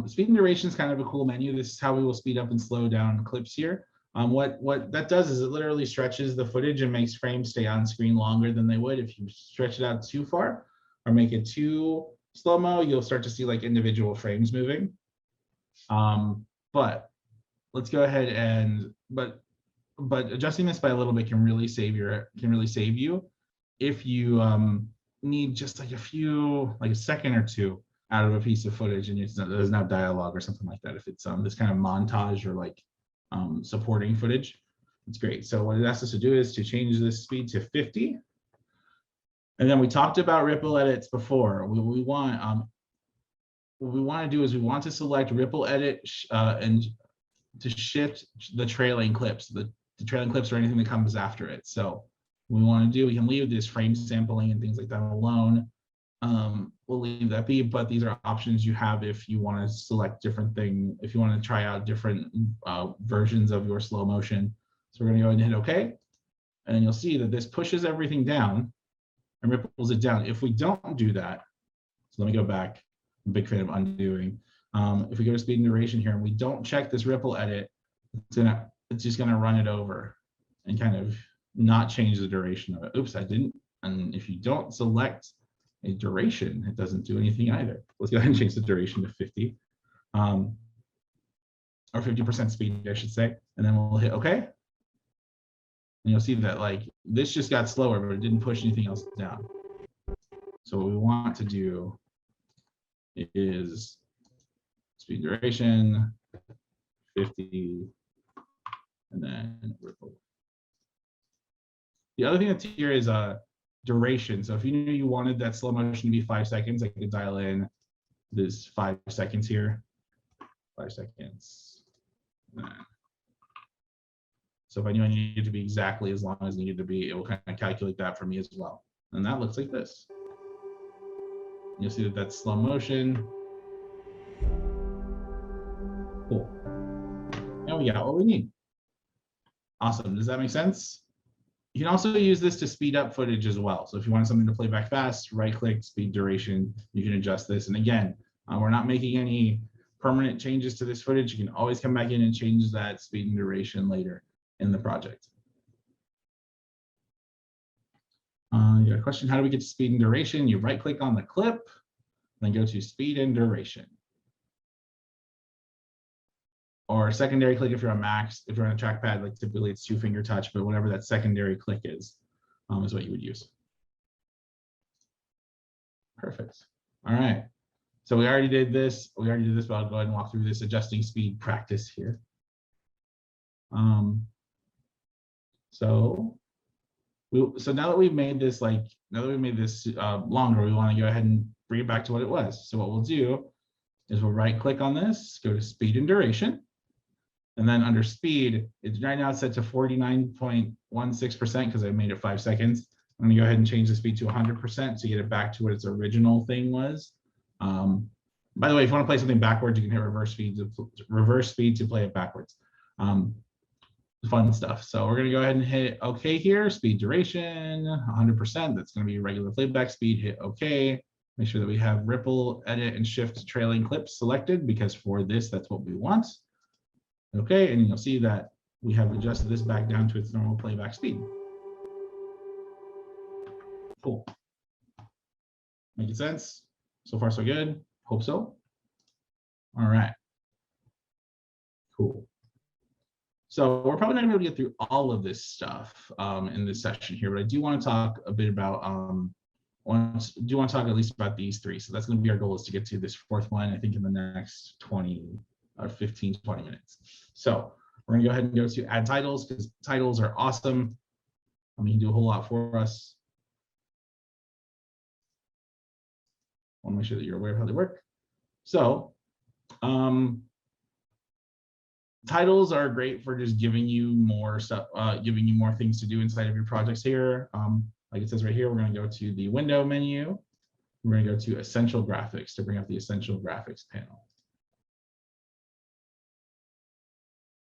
speed and duration is kind of a cool menu. This is how we will speed up and slow down clips here. What that does is it literally stretches the footage and makes frames stay on screen longer than they would if you stretch it out too far or make it too slow-mo. You'll start to see like individual frames moving. But let's go ahead and but adjusting this by a little bit can really save you if you need just like a second or two out of a piece of footage and it doesn't have dialogue or something like that. If it's this kind of montage or like supporting footage, it's great. So what it asks us to do is to change this speed to 50. And then we talked about ripple edits before. What we want to do is we want to select ripple edit and to shift the trailing clips. The trailing clips or anything that comes after it. So what we want to do, we can leave this frame sampling and things like that alone. We'll leave that be, but these are options you have if you want to select different things, if you want to try out different versions of your slow motion. So we're going to go ahead and hit OK. And then you'll see that this pushes everything down and ripples it down. If we don't do that, so let me go back. I'm a big fan of undoing. If we go to speed and duration here and we don't check this ripple edit, it's just going to run it over and kind of not change the duration of it. Oops, I didn't. And if you don't select a duration, it doesn't do anything either. Let's go ahead and change the duration to 50 or 50% speed, I should say. And then we'll hit OK. And you'll see that like this just got slower, but it didn't push anything else down. So what we want to do is speed duration 50 and then ripple. The other thing that's here is duration. So if you knew you wanted that slow motion to be 5 seconds, I could dial in this 5 seconds here. 5 seconds. So if I knew I needed to be exactly as long as needed to be, it will kind of calculate that for me as well. And that looks like this. You'll see that that's slow motion. Cool. Now we got what we need. Awesome. Does that make sense? You can also use this to speed up footage as well. So if you want something to play back fast, right click, speed duration, you can adjust this. And again, we're not making any permanent changes to this footage. You can always come back in and change that speed and duration later in the project. You got a question, how do we get to speed and duration? You right click on the clip, then go to speed and duration. Or secondary click if you're on Macs. If you're on a trackpad, like typically it's 2-finger touch, but whatever that secondary click is what you would use. Perfect. All right. So we already did this. But I'll go ahead and walk through this adjusting speed practice here. So now that we've made this longer, we want to go ahead and bring it back to what it was. So what we'll do is we'll right click on this, go to speed and duration. And then under speed, right now it's set to 49.16% because I made it 5 seconds. I'm going to go ahead and change the speed to 100% to get it back to what its original thing was. By the way, if you want to play something backwards, you can hit reverse speed to play it backwards. Fun stuff. So we're going to go ahead and hit OK here. Speed duration 100%. That's going to be regular playback speed. Hit OK. Make sure that we have ripple, edit, and shift trailing clips selected because for this, that's what we want. Okay, and you'll see that we have adjusted this back down to its normal playback speed. Cool. Making sense? So far, so good. Hope so. All right. Cool. So we're probably not going to be able to get through all of this stuff in this section here, but I do want to talk a bit about, do want to talk at least about these three. So that's going to be our goal, is to get to this fourth one, I think, in the next 15 to 20 minutes. So we're going to go ahead and go to add titles because titles are awesome. I mean, you can do a whole lot for us. I want to make sure that you're aware of how they work. So titles are great for just giving you more stuff, giving you more things to do inside of your projects here. Like it says right here, we're going to go to the window menu. We're going to go to essential graphics to bring up the essential graphics panel.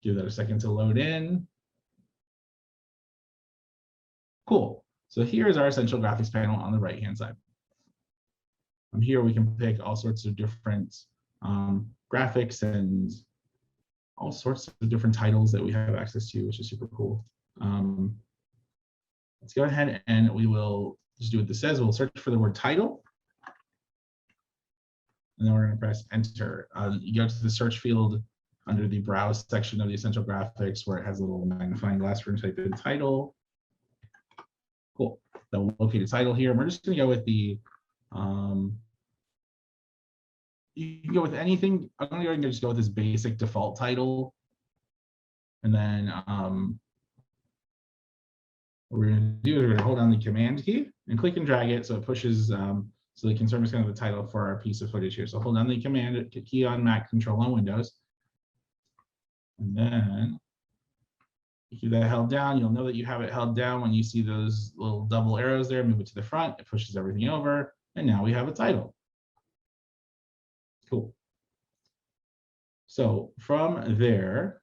Give that a second to load in. Cool. So here's our essential graphics panel on the right-hand side. Here we can pick all sorts of different graphics and all sorts of different titles that we have access to, which is super cool. Let's go ahead and we will just do what this says. We'll search for the word title. And then we're going to press enter. You go to the search field under the browse section of the essential graphics where it has a little magnifying glass. We're going to type in title. Cool. Then we'll locate a title here. And we're just going to go with the, you can go with anything. I'm going to go ahead and just go with this basic default title. And then what we're going to do is we're going to hold down the command key and click and drag it so it pushes, so the concern is kind of the title for our piece of footage here. So hold down the command key on Mac, Control on Windows. And then if you keep that held down, you'll know that you have it held down when you see those little double arrows there. Move it to the front, it pushes everything over, and now we have a title. Cool. So from there,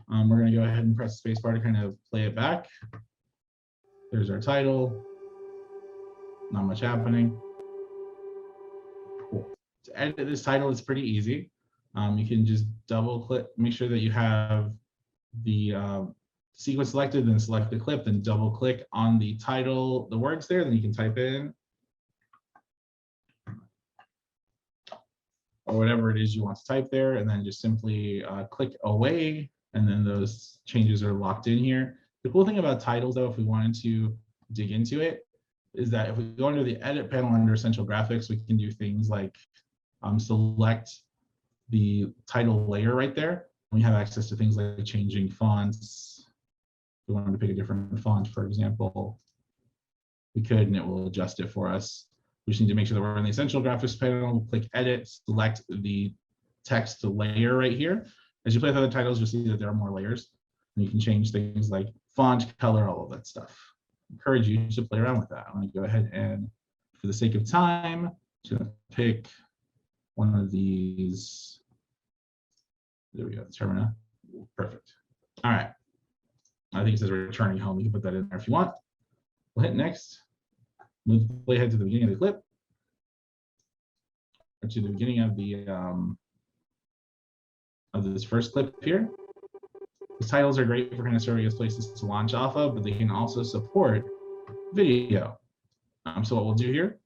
we're going to go ahead and press the space bar to kind of play it back. There's our title. Not much happening. Cool. To edit this title, it's pretty easy. You can just double click, make sure that you have the sequence selected, then select the clip, then double click on the title, the words there, then you can type in or whatever it is you want to type there, and then just simply click away, and then those changes are locked in here. The cool thing about titles, though, if we wanted to dig into it, is that if we go under the edit panel under essential graphics, we can do things like select the title layer right there. We have access to things like changing fonts. If we wanted to pick a different font, for example, we could, and it will adjust it for us. We just need to make sure that we're in the essential graphics panel. We'll click edit, select the text layer right here. As you play with other titles, you'll see that there are more layers, and you can change things like font, color, all of that stuff. I encourage you to play around with that. I'm going to go ahead and for the sake of time, just gonna pick one of these. There we go, Termina. Perfect. All right. I think it says returning home. You can put that in there if you want. We'll hit next. Move the playhead to the beginning of the clip. Or to the beginning of the this first clip here. The titles are great for kind of serving as places to launch off of, but they can also support video. So what we'll do here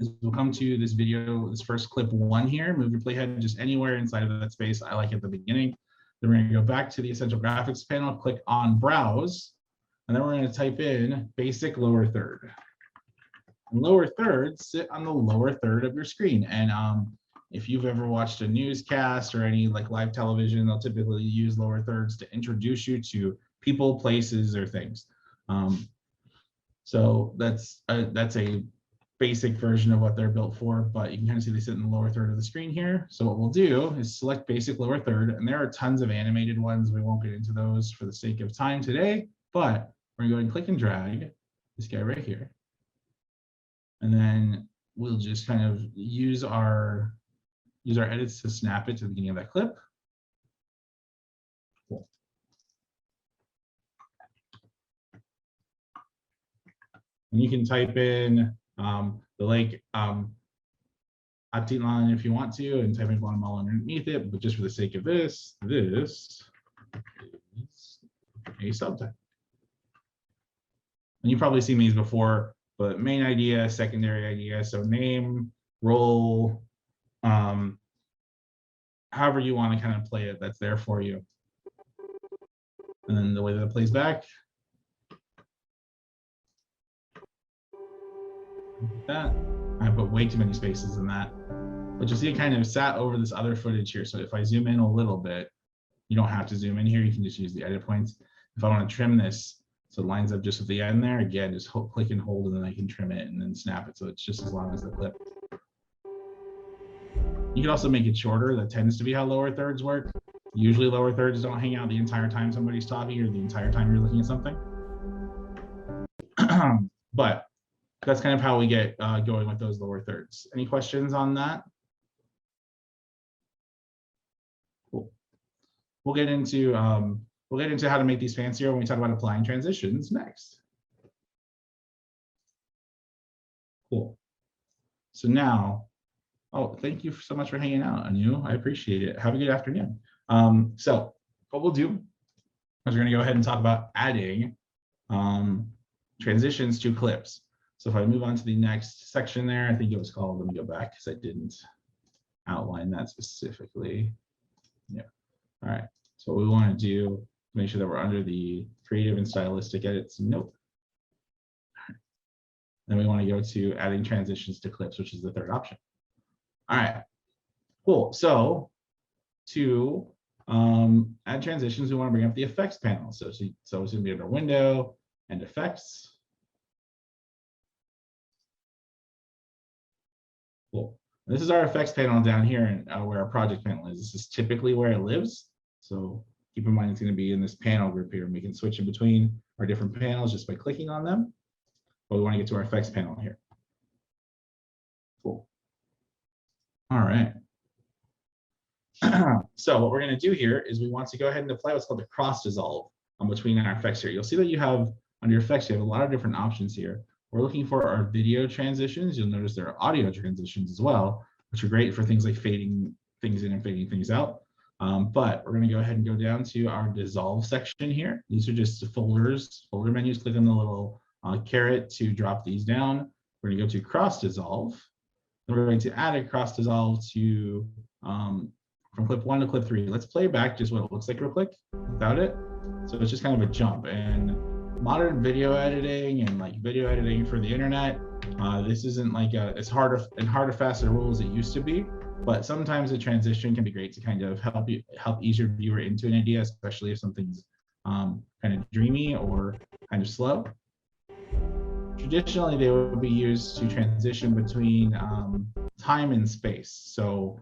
is we'll come to this video, this first clip 1 here, move your playhead just anywhere inside of that space. I like at the beginning. Then we're going to go back to the Essential Graphics panel, click on Browse, and then we're going to type in basic lower third. And lower thirds sit on the lower third of your screen. And if you've ever watched a newscast or any like live television, they'll typically use lower thirds to introduce you to people, places, or things. So that's a basic version of what they're built for, but you can kind of see they sit in the lower third of the screen here. So what we'll do is select basic lower third, and there are tons of animated ones. We won't get into those for the sake of time today, but we're going to go and click and drag this guy right here. And then we'll just kind of use our edits to snap it to the beginning of that clip. Cool. And you can type in the link Atitlan if you want to, and type in Guatemala underneath it, but just for the sake of this is a subtitle. And you've probably seen these before, but main idea, secondary idea, so name, role, however you want to kind of play it, that's there for you. And then the way that it plays back. That I put way too many spaces in that, but you'll see it kind of sat over this other footage here. So if I zoom in a little bit, you don't have to zoom in here. You can just use the edit points. If I want to trim this so it lines up just at the end there, again, just click and hold, and then I can trim it and then snap it so it's just as long as the clip. You can also make it shorter. That tends to be how lower thirds work. Usually lower thirds don't hang out the entire time somebody's talking or the entire time you're looking at something. But that's kind of how we get going with those lower thirds. Any questions on that? Cool. We'll get into how to make these fancier when we talk about applying transitions next. Cool. So now, oh, thank you so much for hanging out, Anu. I appreciate it. Have a good afternoon. So what we'll do is we're going to go ahead and talk about adding transitions to clips. So if I move on to the next section there, I think it was called, let me go back because I didn't outline that specifically. Yeah. All right. So what we want to do, make sure that we're under the creative and stylistic edits. Nope. Then we want to go to adding transitions to clips, which is the third option. All right, cool. So to add transitions, we want to bring up the effects panel. So it's going to be under window and effects. Cool. This is our effects panel down here, and where our project panel is. This is typically where it lives. So keep in mind it's going to be in this panel group here, and we can switch in between our different panels just by clicking on them. But we want to get to our effects panel here. Cool. All right. So what we're going to do here is we want to go ahead and apply what's called the cross dissolve between our effects here. You'll see that you have under your effects, you have a lot of different options here. We're looking for our video transitions. You'll notice there are audio transitions as well, which are great for things like fading things in and fading things out. But we're going to go ahead and go down to our dissolve section here. These are just folders, folder menus. Click on the little caret to drop these down. We're going to go to cross dissolve. Then we're going to add a cross dissolve to from clip 1 to clip 3. Let's play back just what it looks like real quick without it. So it's just kind of a jump. And modern video editing and like video editing for the internet, this isn't like as hard and fast a rule as it used to be. But sometimes a transition can be great to kind of help ease your viewer into an idea, especially if something's kind of dreamy or kind of slow. Traditionally, they would be used to transition between time and space. So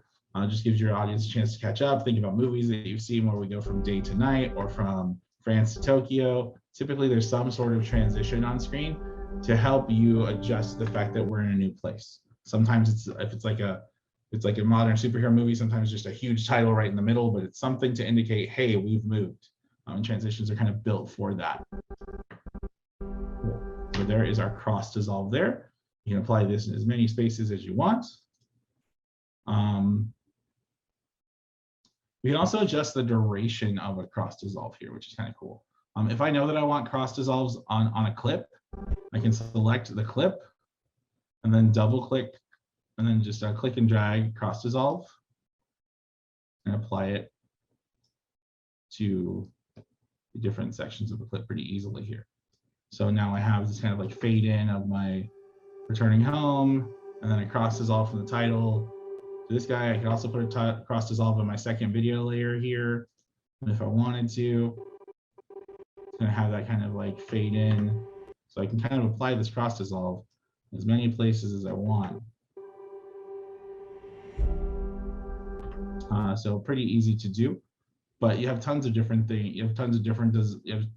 just gives your audience a chance to catch up, think about movies that you've seen where we go from day to night or from France to Tokyo. Typically, there's some sort of transition on screen. to help you adjust the fact that we're in a new place. Sometimes it's like a modern superhero movie, sometimes just a huge title right in the middle, but it's something to indicate, hey, we've moved. And transitions are kind of built for that. Cool. So there is our cross dissolve there. You can apply this in as many spaces as you want. We can also adjust the duration of a cross dissolve here, which is kind of cool. If I know that I want cross dissolves on a clip, I can select the clip and then double click and then just click and drag cross dissolve and apply it to the different sections of the clip pretty easily here. So now I have this kind of like fade in of my returning home, and then a cross dissolve from the title to this guy. I could also put a cross dissolve on my second video layer here. And if I wanted to, it's gonna have that kind of like fade in. So I can kind of apply this cross dissolve as many places as I want. So pretty easy to do, but you have tons of different things. You have tons of different,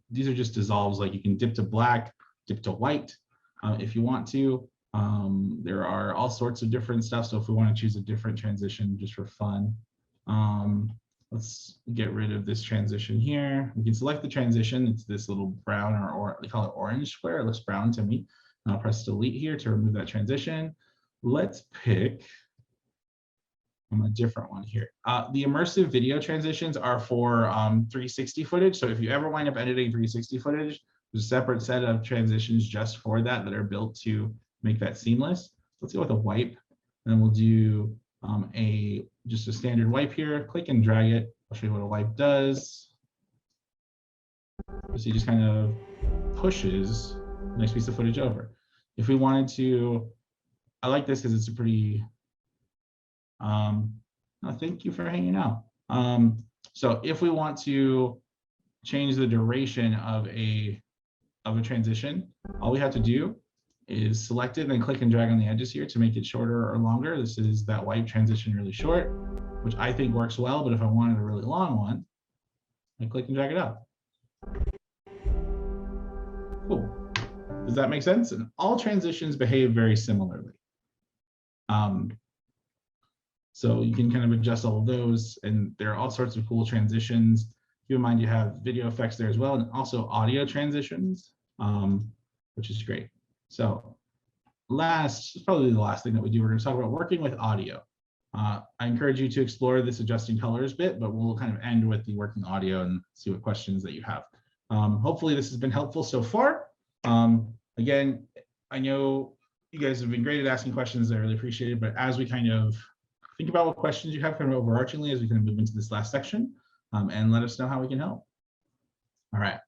these are just dissolves. Like you can dip to black, dip to white if you want to. There are all sorts of different stuff. So if we want to choose a different transition just for fun, let's get rid of this transition here. We can select the transition. It's this little brown or they call it orange square. It looks brown to me. And I'll press delete here to remove that transition. Let's pick a different one here. The immersive video transitions are for 360 footage. So if you ever wind up editing 360 footage, there's a separate set of transitions just for that are built to make that seamless. Let's go with a wipe, and then we'll do just a standard wipe here. Click and drag it. I'll show you what a wipe does. So he just kind of pushes the next piece of footage over. If we wanted to, I like this because it's a pretty thank you for hanging out. So if we want to change the duration of a transition, all we have to do is select it and then click and drag on the edges here to make it shorter or longer. This is that wipe transition really short, which I think works well, but if I wanted a really long one, I click and drag it up. Cool. Does that make sense? And all transitions behave very similarly. So you can kind of adjust all of those, and there are all sorts of cool transitions. Keep in mind you have video effects there as well, and also audio transitions, which is great. So probably the last thing that we do, we're going to talk about working with audio. I encourage you to explore this adjusting colors bit, but we'll kind of end with the working audio and see what questions that you have. Hopefully this has been helpful so far. Again, I know you guys have been great at asking questions. I really appreciate it, but as we kind of think about what questions you have kind of overarchingly as we kind of move into this last section, and let us know how we can help. All right,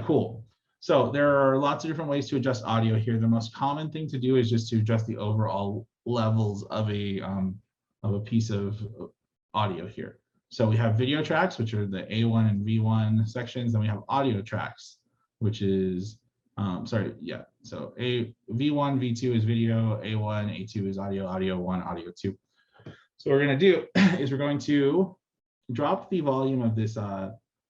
cool. So there are lots of different ways to adjust audio here. The most common thing to do is just to adjust the overall levels of a piece of audio here. So we have video tracks, which are the A1 and V1 sections. Then we have audio tracks, which is, so V1, V2 is video, A1, A2 is audio, audio 1, audio 2. So what we're going to do is we're going to drop the volume of this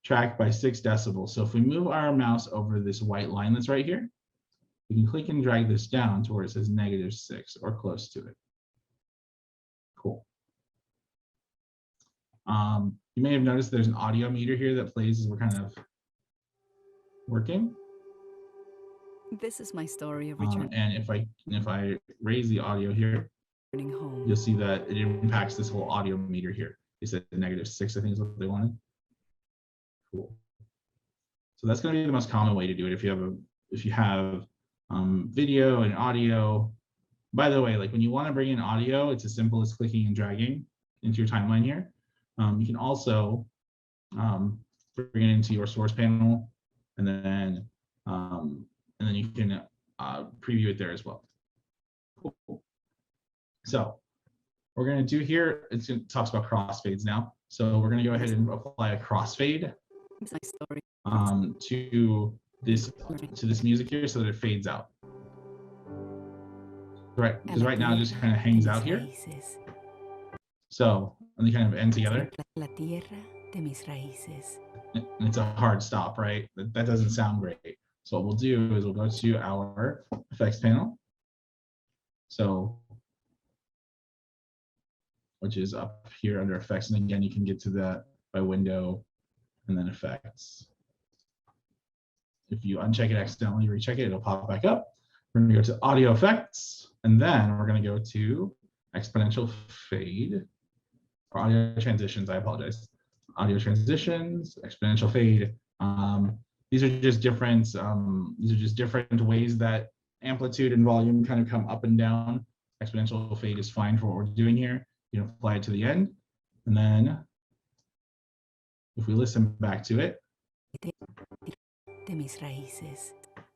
track by 6 decibels. So if we move our mouse over this white line that's right here, we can click and drag this down to where it says -6 or close to it. Cool. You may have noticed there's an audio meter here that plays as we're kind of working. This is my story of returning And if I raise the audio here, home. you'll see that it impacts this whole audio meter here. They said -6, I think is what they wanted. Cool. So that's going to be the most common way to do it. If you have video and audio. By the way, like when you want to bring in audio, it's as simple as clicking and dragging into your timeline here. You can also bring it into your source panel, and then you can preview it there as well. Cool. So we're going to do here, it talks about crossfades now. So we're going to go ahead and apply a crossfade to this music here so that it fades out. Right, because right now it just kind of hangs out here. So, and they kind of end together. And it's a hard stop, right? That doesn't sound great. So what we'll do is we'll go to our effects panel. So, which is up here under effects. And again, you can get to that by window and then effects. If you uncheck it accidentally, recheck it, it'll pop back up. We're gonna go to audio effects, and then we're gonna go to exponential fade, or audio transitions, I apologize. Audio transitions, exponential fade. These are just different ways that amplitude and volume kind of come up and down. Exponential fade is fine for what we're doing here. You can apply it to the end. And then if we listen back to it, De mis raíces.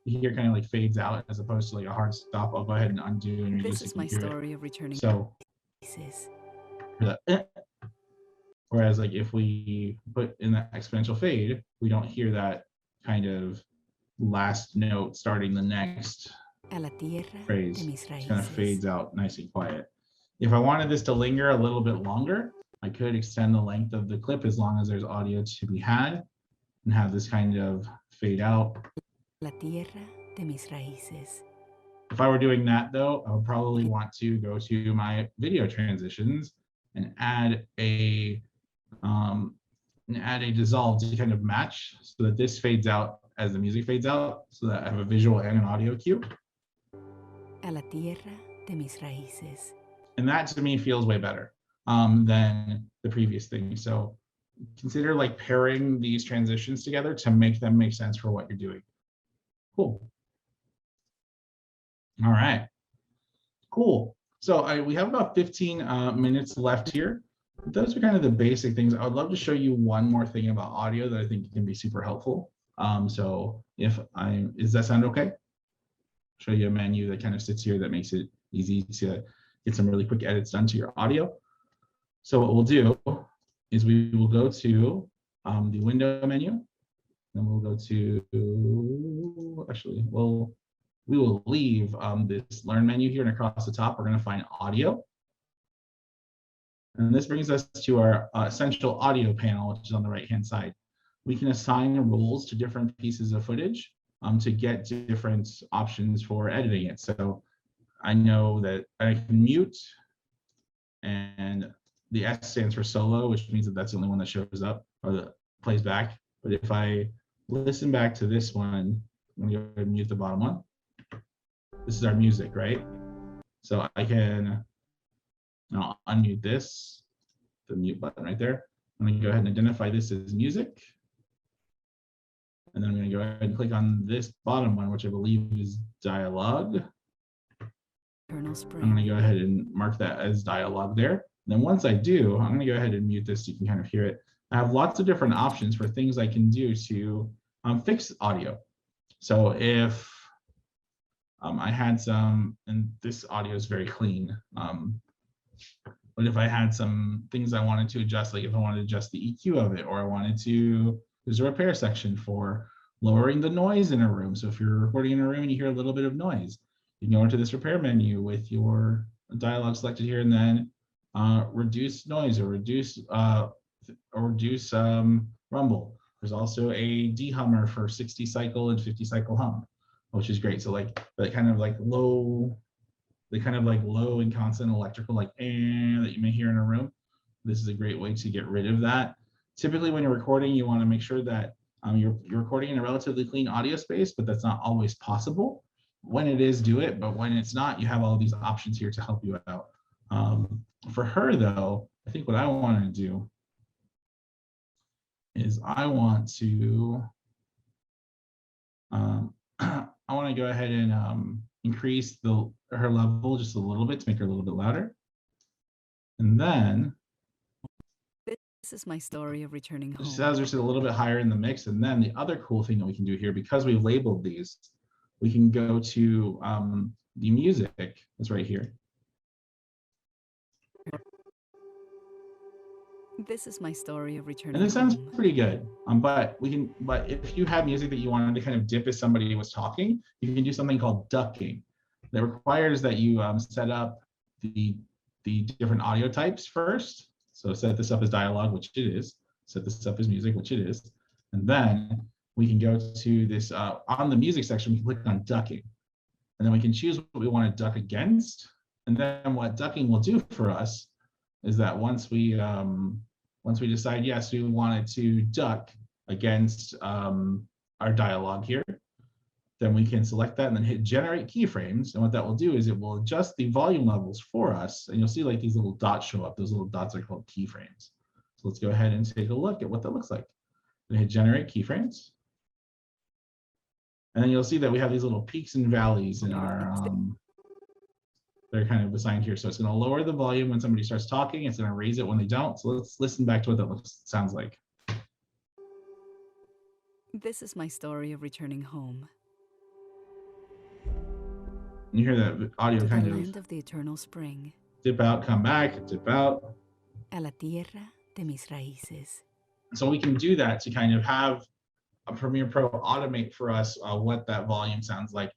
you hear kind of like fades out as opposed to like a hard stop. I'll go ahead and undo and This reduce is it. my story of returning So, raíces. whereas like if we put in that exponential fade, we don't hear that kind of last note starting the next A la tierra phrase. de mis It kind of raíces. fades out nice and quiet. If I wanted this to linger a little bit longer, I could extend the length of the clip as long as there's audio to be had and have this kind of fade out. La tierra de mis raíces. If I were doing that though, I would probably want to go to my video transitions and add a dissolve to kind of match so that this fades out as the music fades out, so that I have a visual and an audio cue. A la tierra de mis raíces. And that to me feels way better than the previous thing. So consider like pairing these transitions together to make them make sense for what you're doing. Cool. All right. Cool. So we have about 15 minutes left here. Those are kind of the basic things. I would love to show you one more thing about audio that I think can be super helpful. So does that sound okay? Show you a menu that kind of sits here that makes it easy to get some really quick edits done to your audio. So what we'll do is we will go to the window menu, and we'll go to, actually, we will leave this learn menu here, and across the top, we're going to find audio. And this brings us to our essential audio panel, which is on the right-hand side. We can assign roles to different pieces of footage to get different options for editing it. So I know that I can mute, and the S stands for solo, which means that that's the only one that shows up or that plays back. But if I listen back to this one, I'm gonna go ahead and mute the bottom one. This is our music, right? So I can now unmute this, the mute button right there. I'm gonna go ahead and identify this as music. And then I'm gonna go ahead and click on this bottom one, which I believe is dialogue. Eternal spring. I'm gonna go ahead and mark that as dialogue there. And then once I do, I'm gonna go ahead and mute this so you can kind of hear it. I have lots of different options for things I can do to fix audio. So if I had some, and this audio is very clean, but if I had some things I wanted to adjust, like if I wanted to adjust the EQ of it, or I wanted to, there's a repair section for lowering the noise in a room. So if you're recording in a room and you hear a little bit of noise, you can go into this repair menu with your dialogue selected here, and then reduce noise or reduce rumble. There's also a dehummer for 60 cycle and 50 cycle hum, which is great. So like that kind of like low and constant electrical that you may hear in a room. This is a great way to get rid of that. Typically when you're recording, you want to make sure that you're recording in a relatively clean audio space, but that's not always possible. When it is, do it, but when it's not, you have all these options here to help you out. For her though, I think what I want to do is I want to go ahead and increase her level just a little bit to make her a little bit louder. And then This is my story of returning home. just as we said, a little bit higher in the mix. And then the other cool thing that we can do here, because we've labeled these, we can go to the music that's right here. This is my story of returning And this sounds home. pretty good. But if you have music that you wanted to kind of dip as somebody was talking, you can do something called ducking. That requires that you set up the different audio types first. So set this up as dialogue, which it is. Set this up as music, which it is. And then we can go to this, on the music section, we can click on ducking. And then we can choose what we want to duck against. And then what ducking will do for us is that once we decide, yes, we wanted to duck against our dialogue here, then we can select that and then hit generate keyframes. And what that will do is it will adjust the volume levels for us. And you'll see like these little dots show up. Those little dots are called keyframes. So let's go ahead and take a look at what that looks like. And hit generate keyframes. And then you'll see that we have these little peaks and valleys in our, they're kind of assigned here. So it's going to lower the volume when somebody starts talking. It's going to raise it when they don't. So let's listen back to what that sounds like. This is my story of returning home. And you hear that audio To the kind land of of the eternal spring. dip out, come back, dip out. A la tierra de mis raíces. So we can do that to kind of have a Premiere Pro automate for us what that volume sounds like.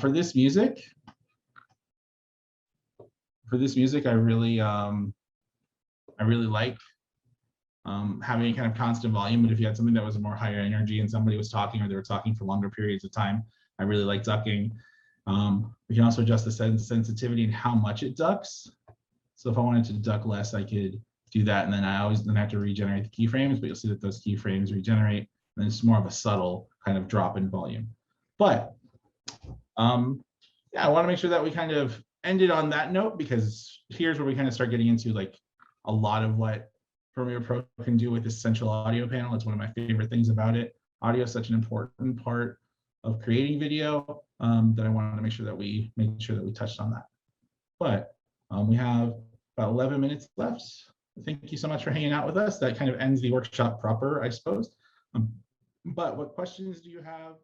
For this music, I really like having a kind of constant volume. But if you had something that was a more higher energy and somebody was talking or they were talking for longer periods of time, I really like ducking. We can also adjust the sensitivity and how much it ducks. So if I wanted to duck less, I could do that. And then I always then have to regenerate the keyframes, but you'll see that those keyframes regenerate. And it's more of a subtle kind of drop in volume. But yeah, I want to make sure that we kind of ended on that note, because here's where we kind of start getting into like a lot of what Premiere Pro can do with this central audio panel. It's one of my favorite things about it. Audio is such an important part of creating video that I wanted to make sure that we touched on that. But we have about 11 minutes left. Thank you so much for hanging out with us. That kind of ends the workshop proper, I suppose. But what questions do you have?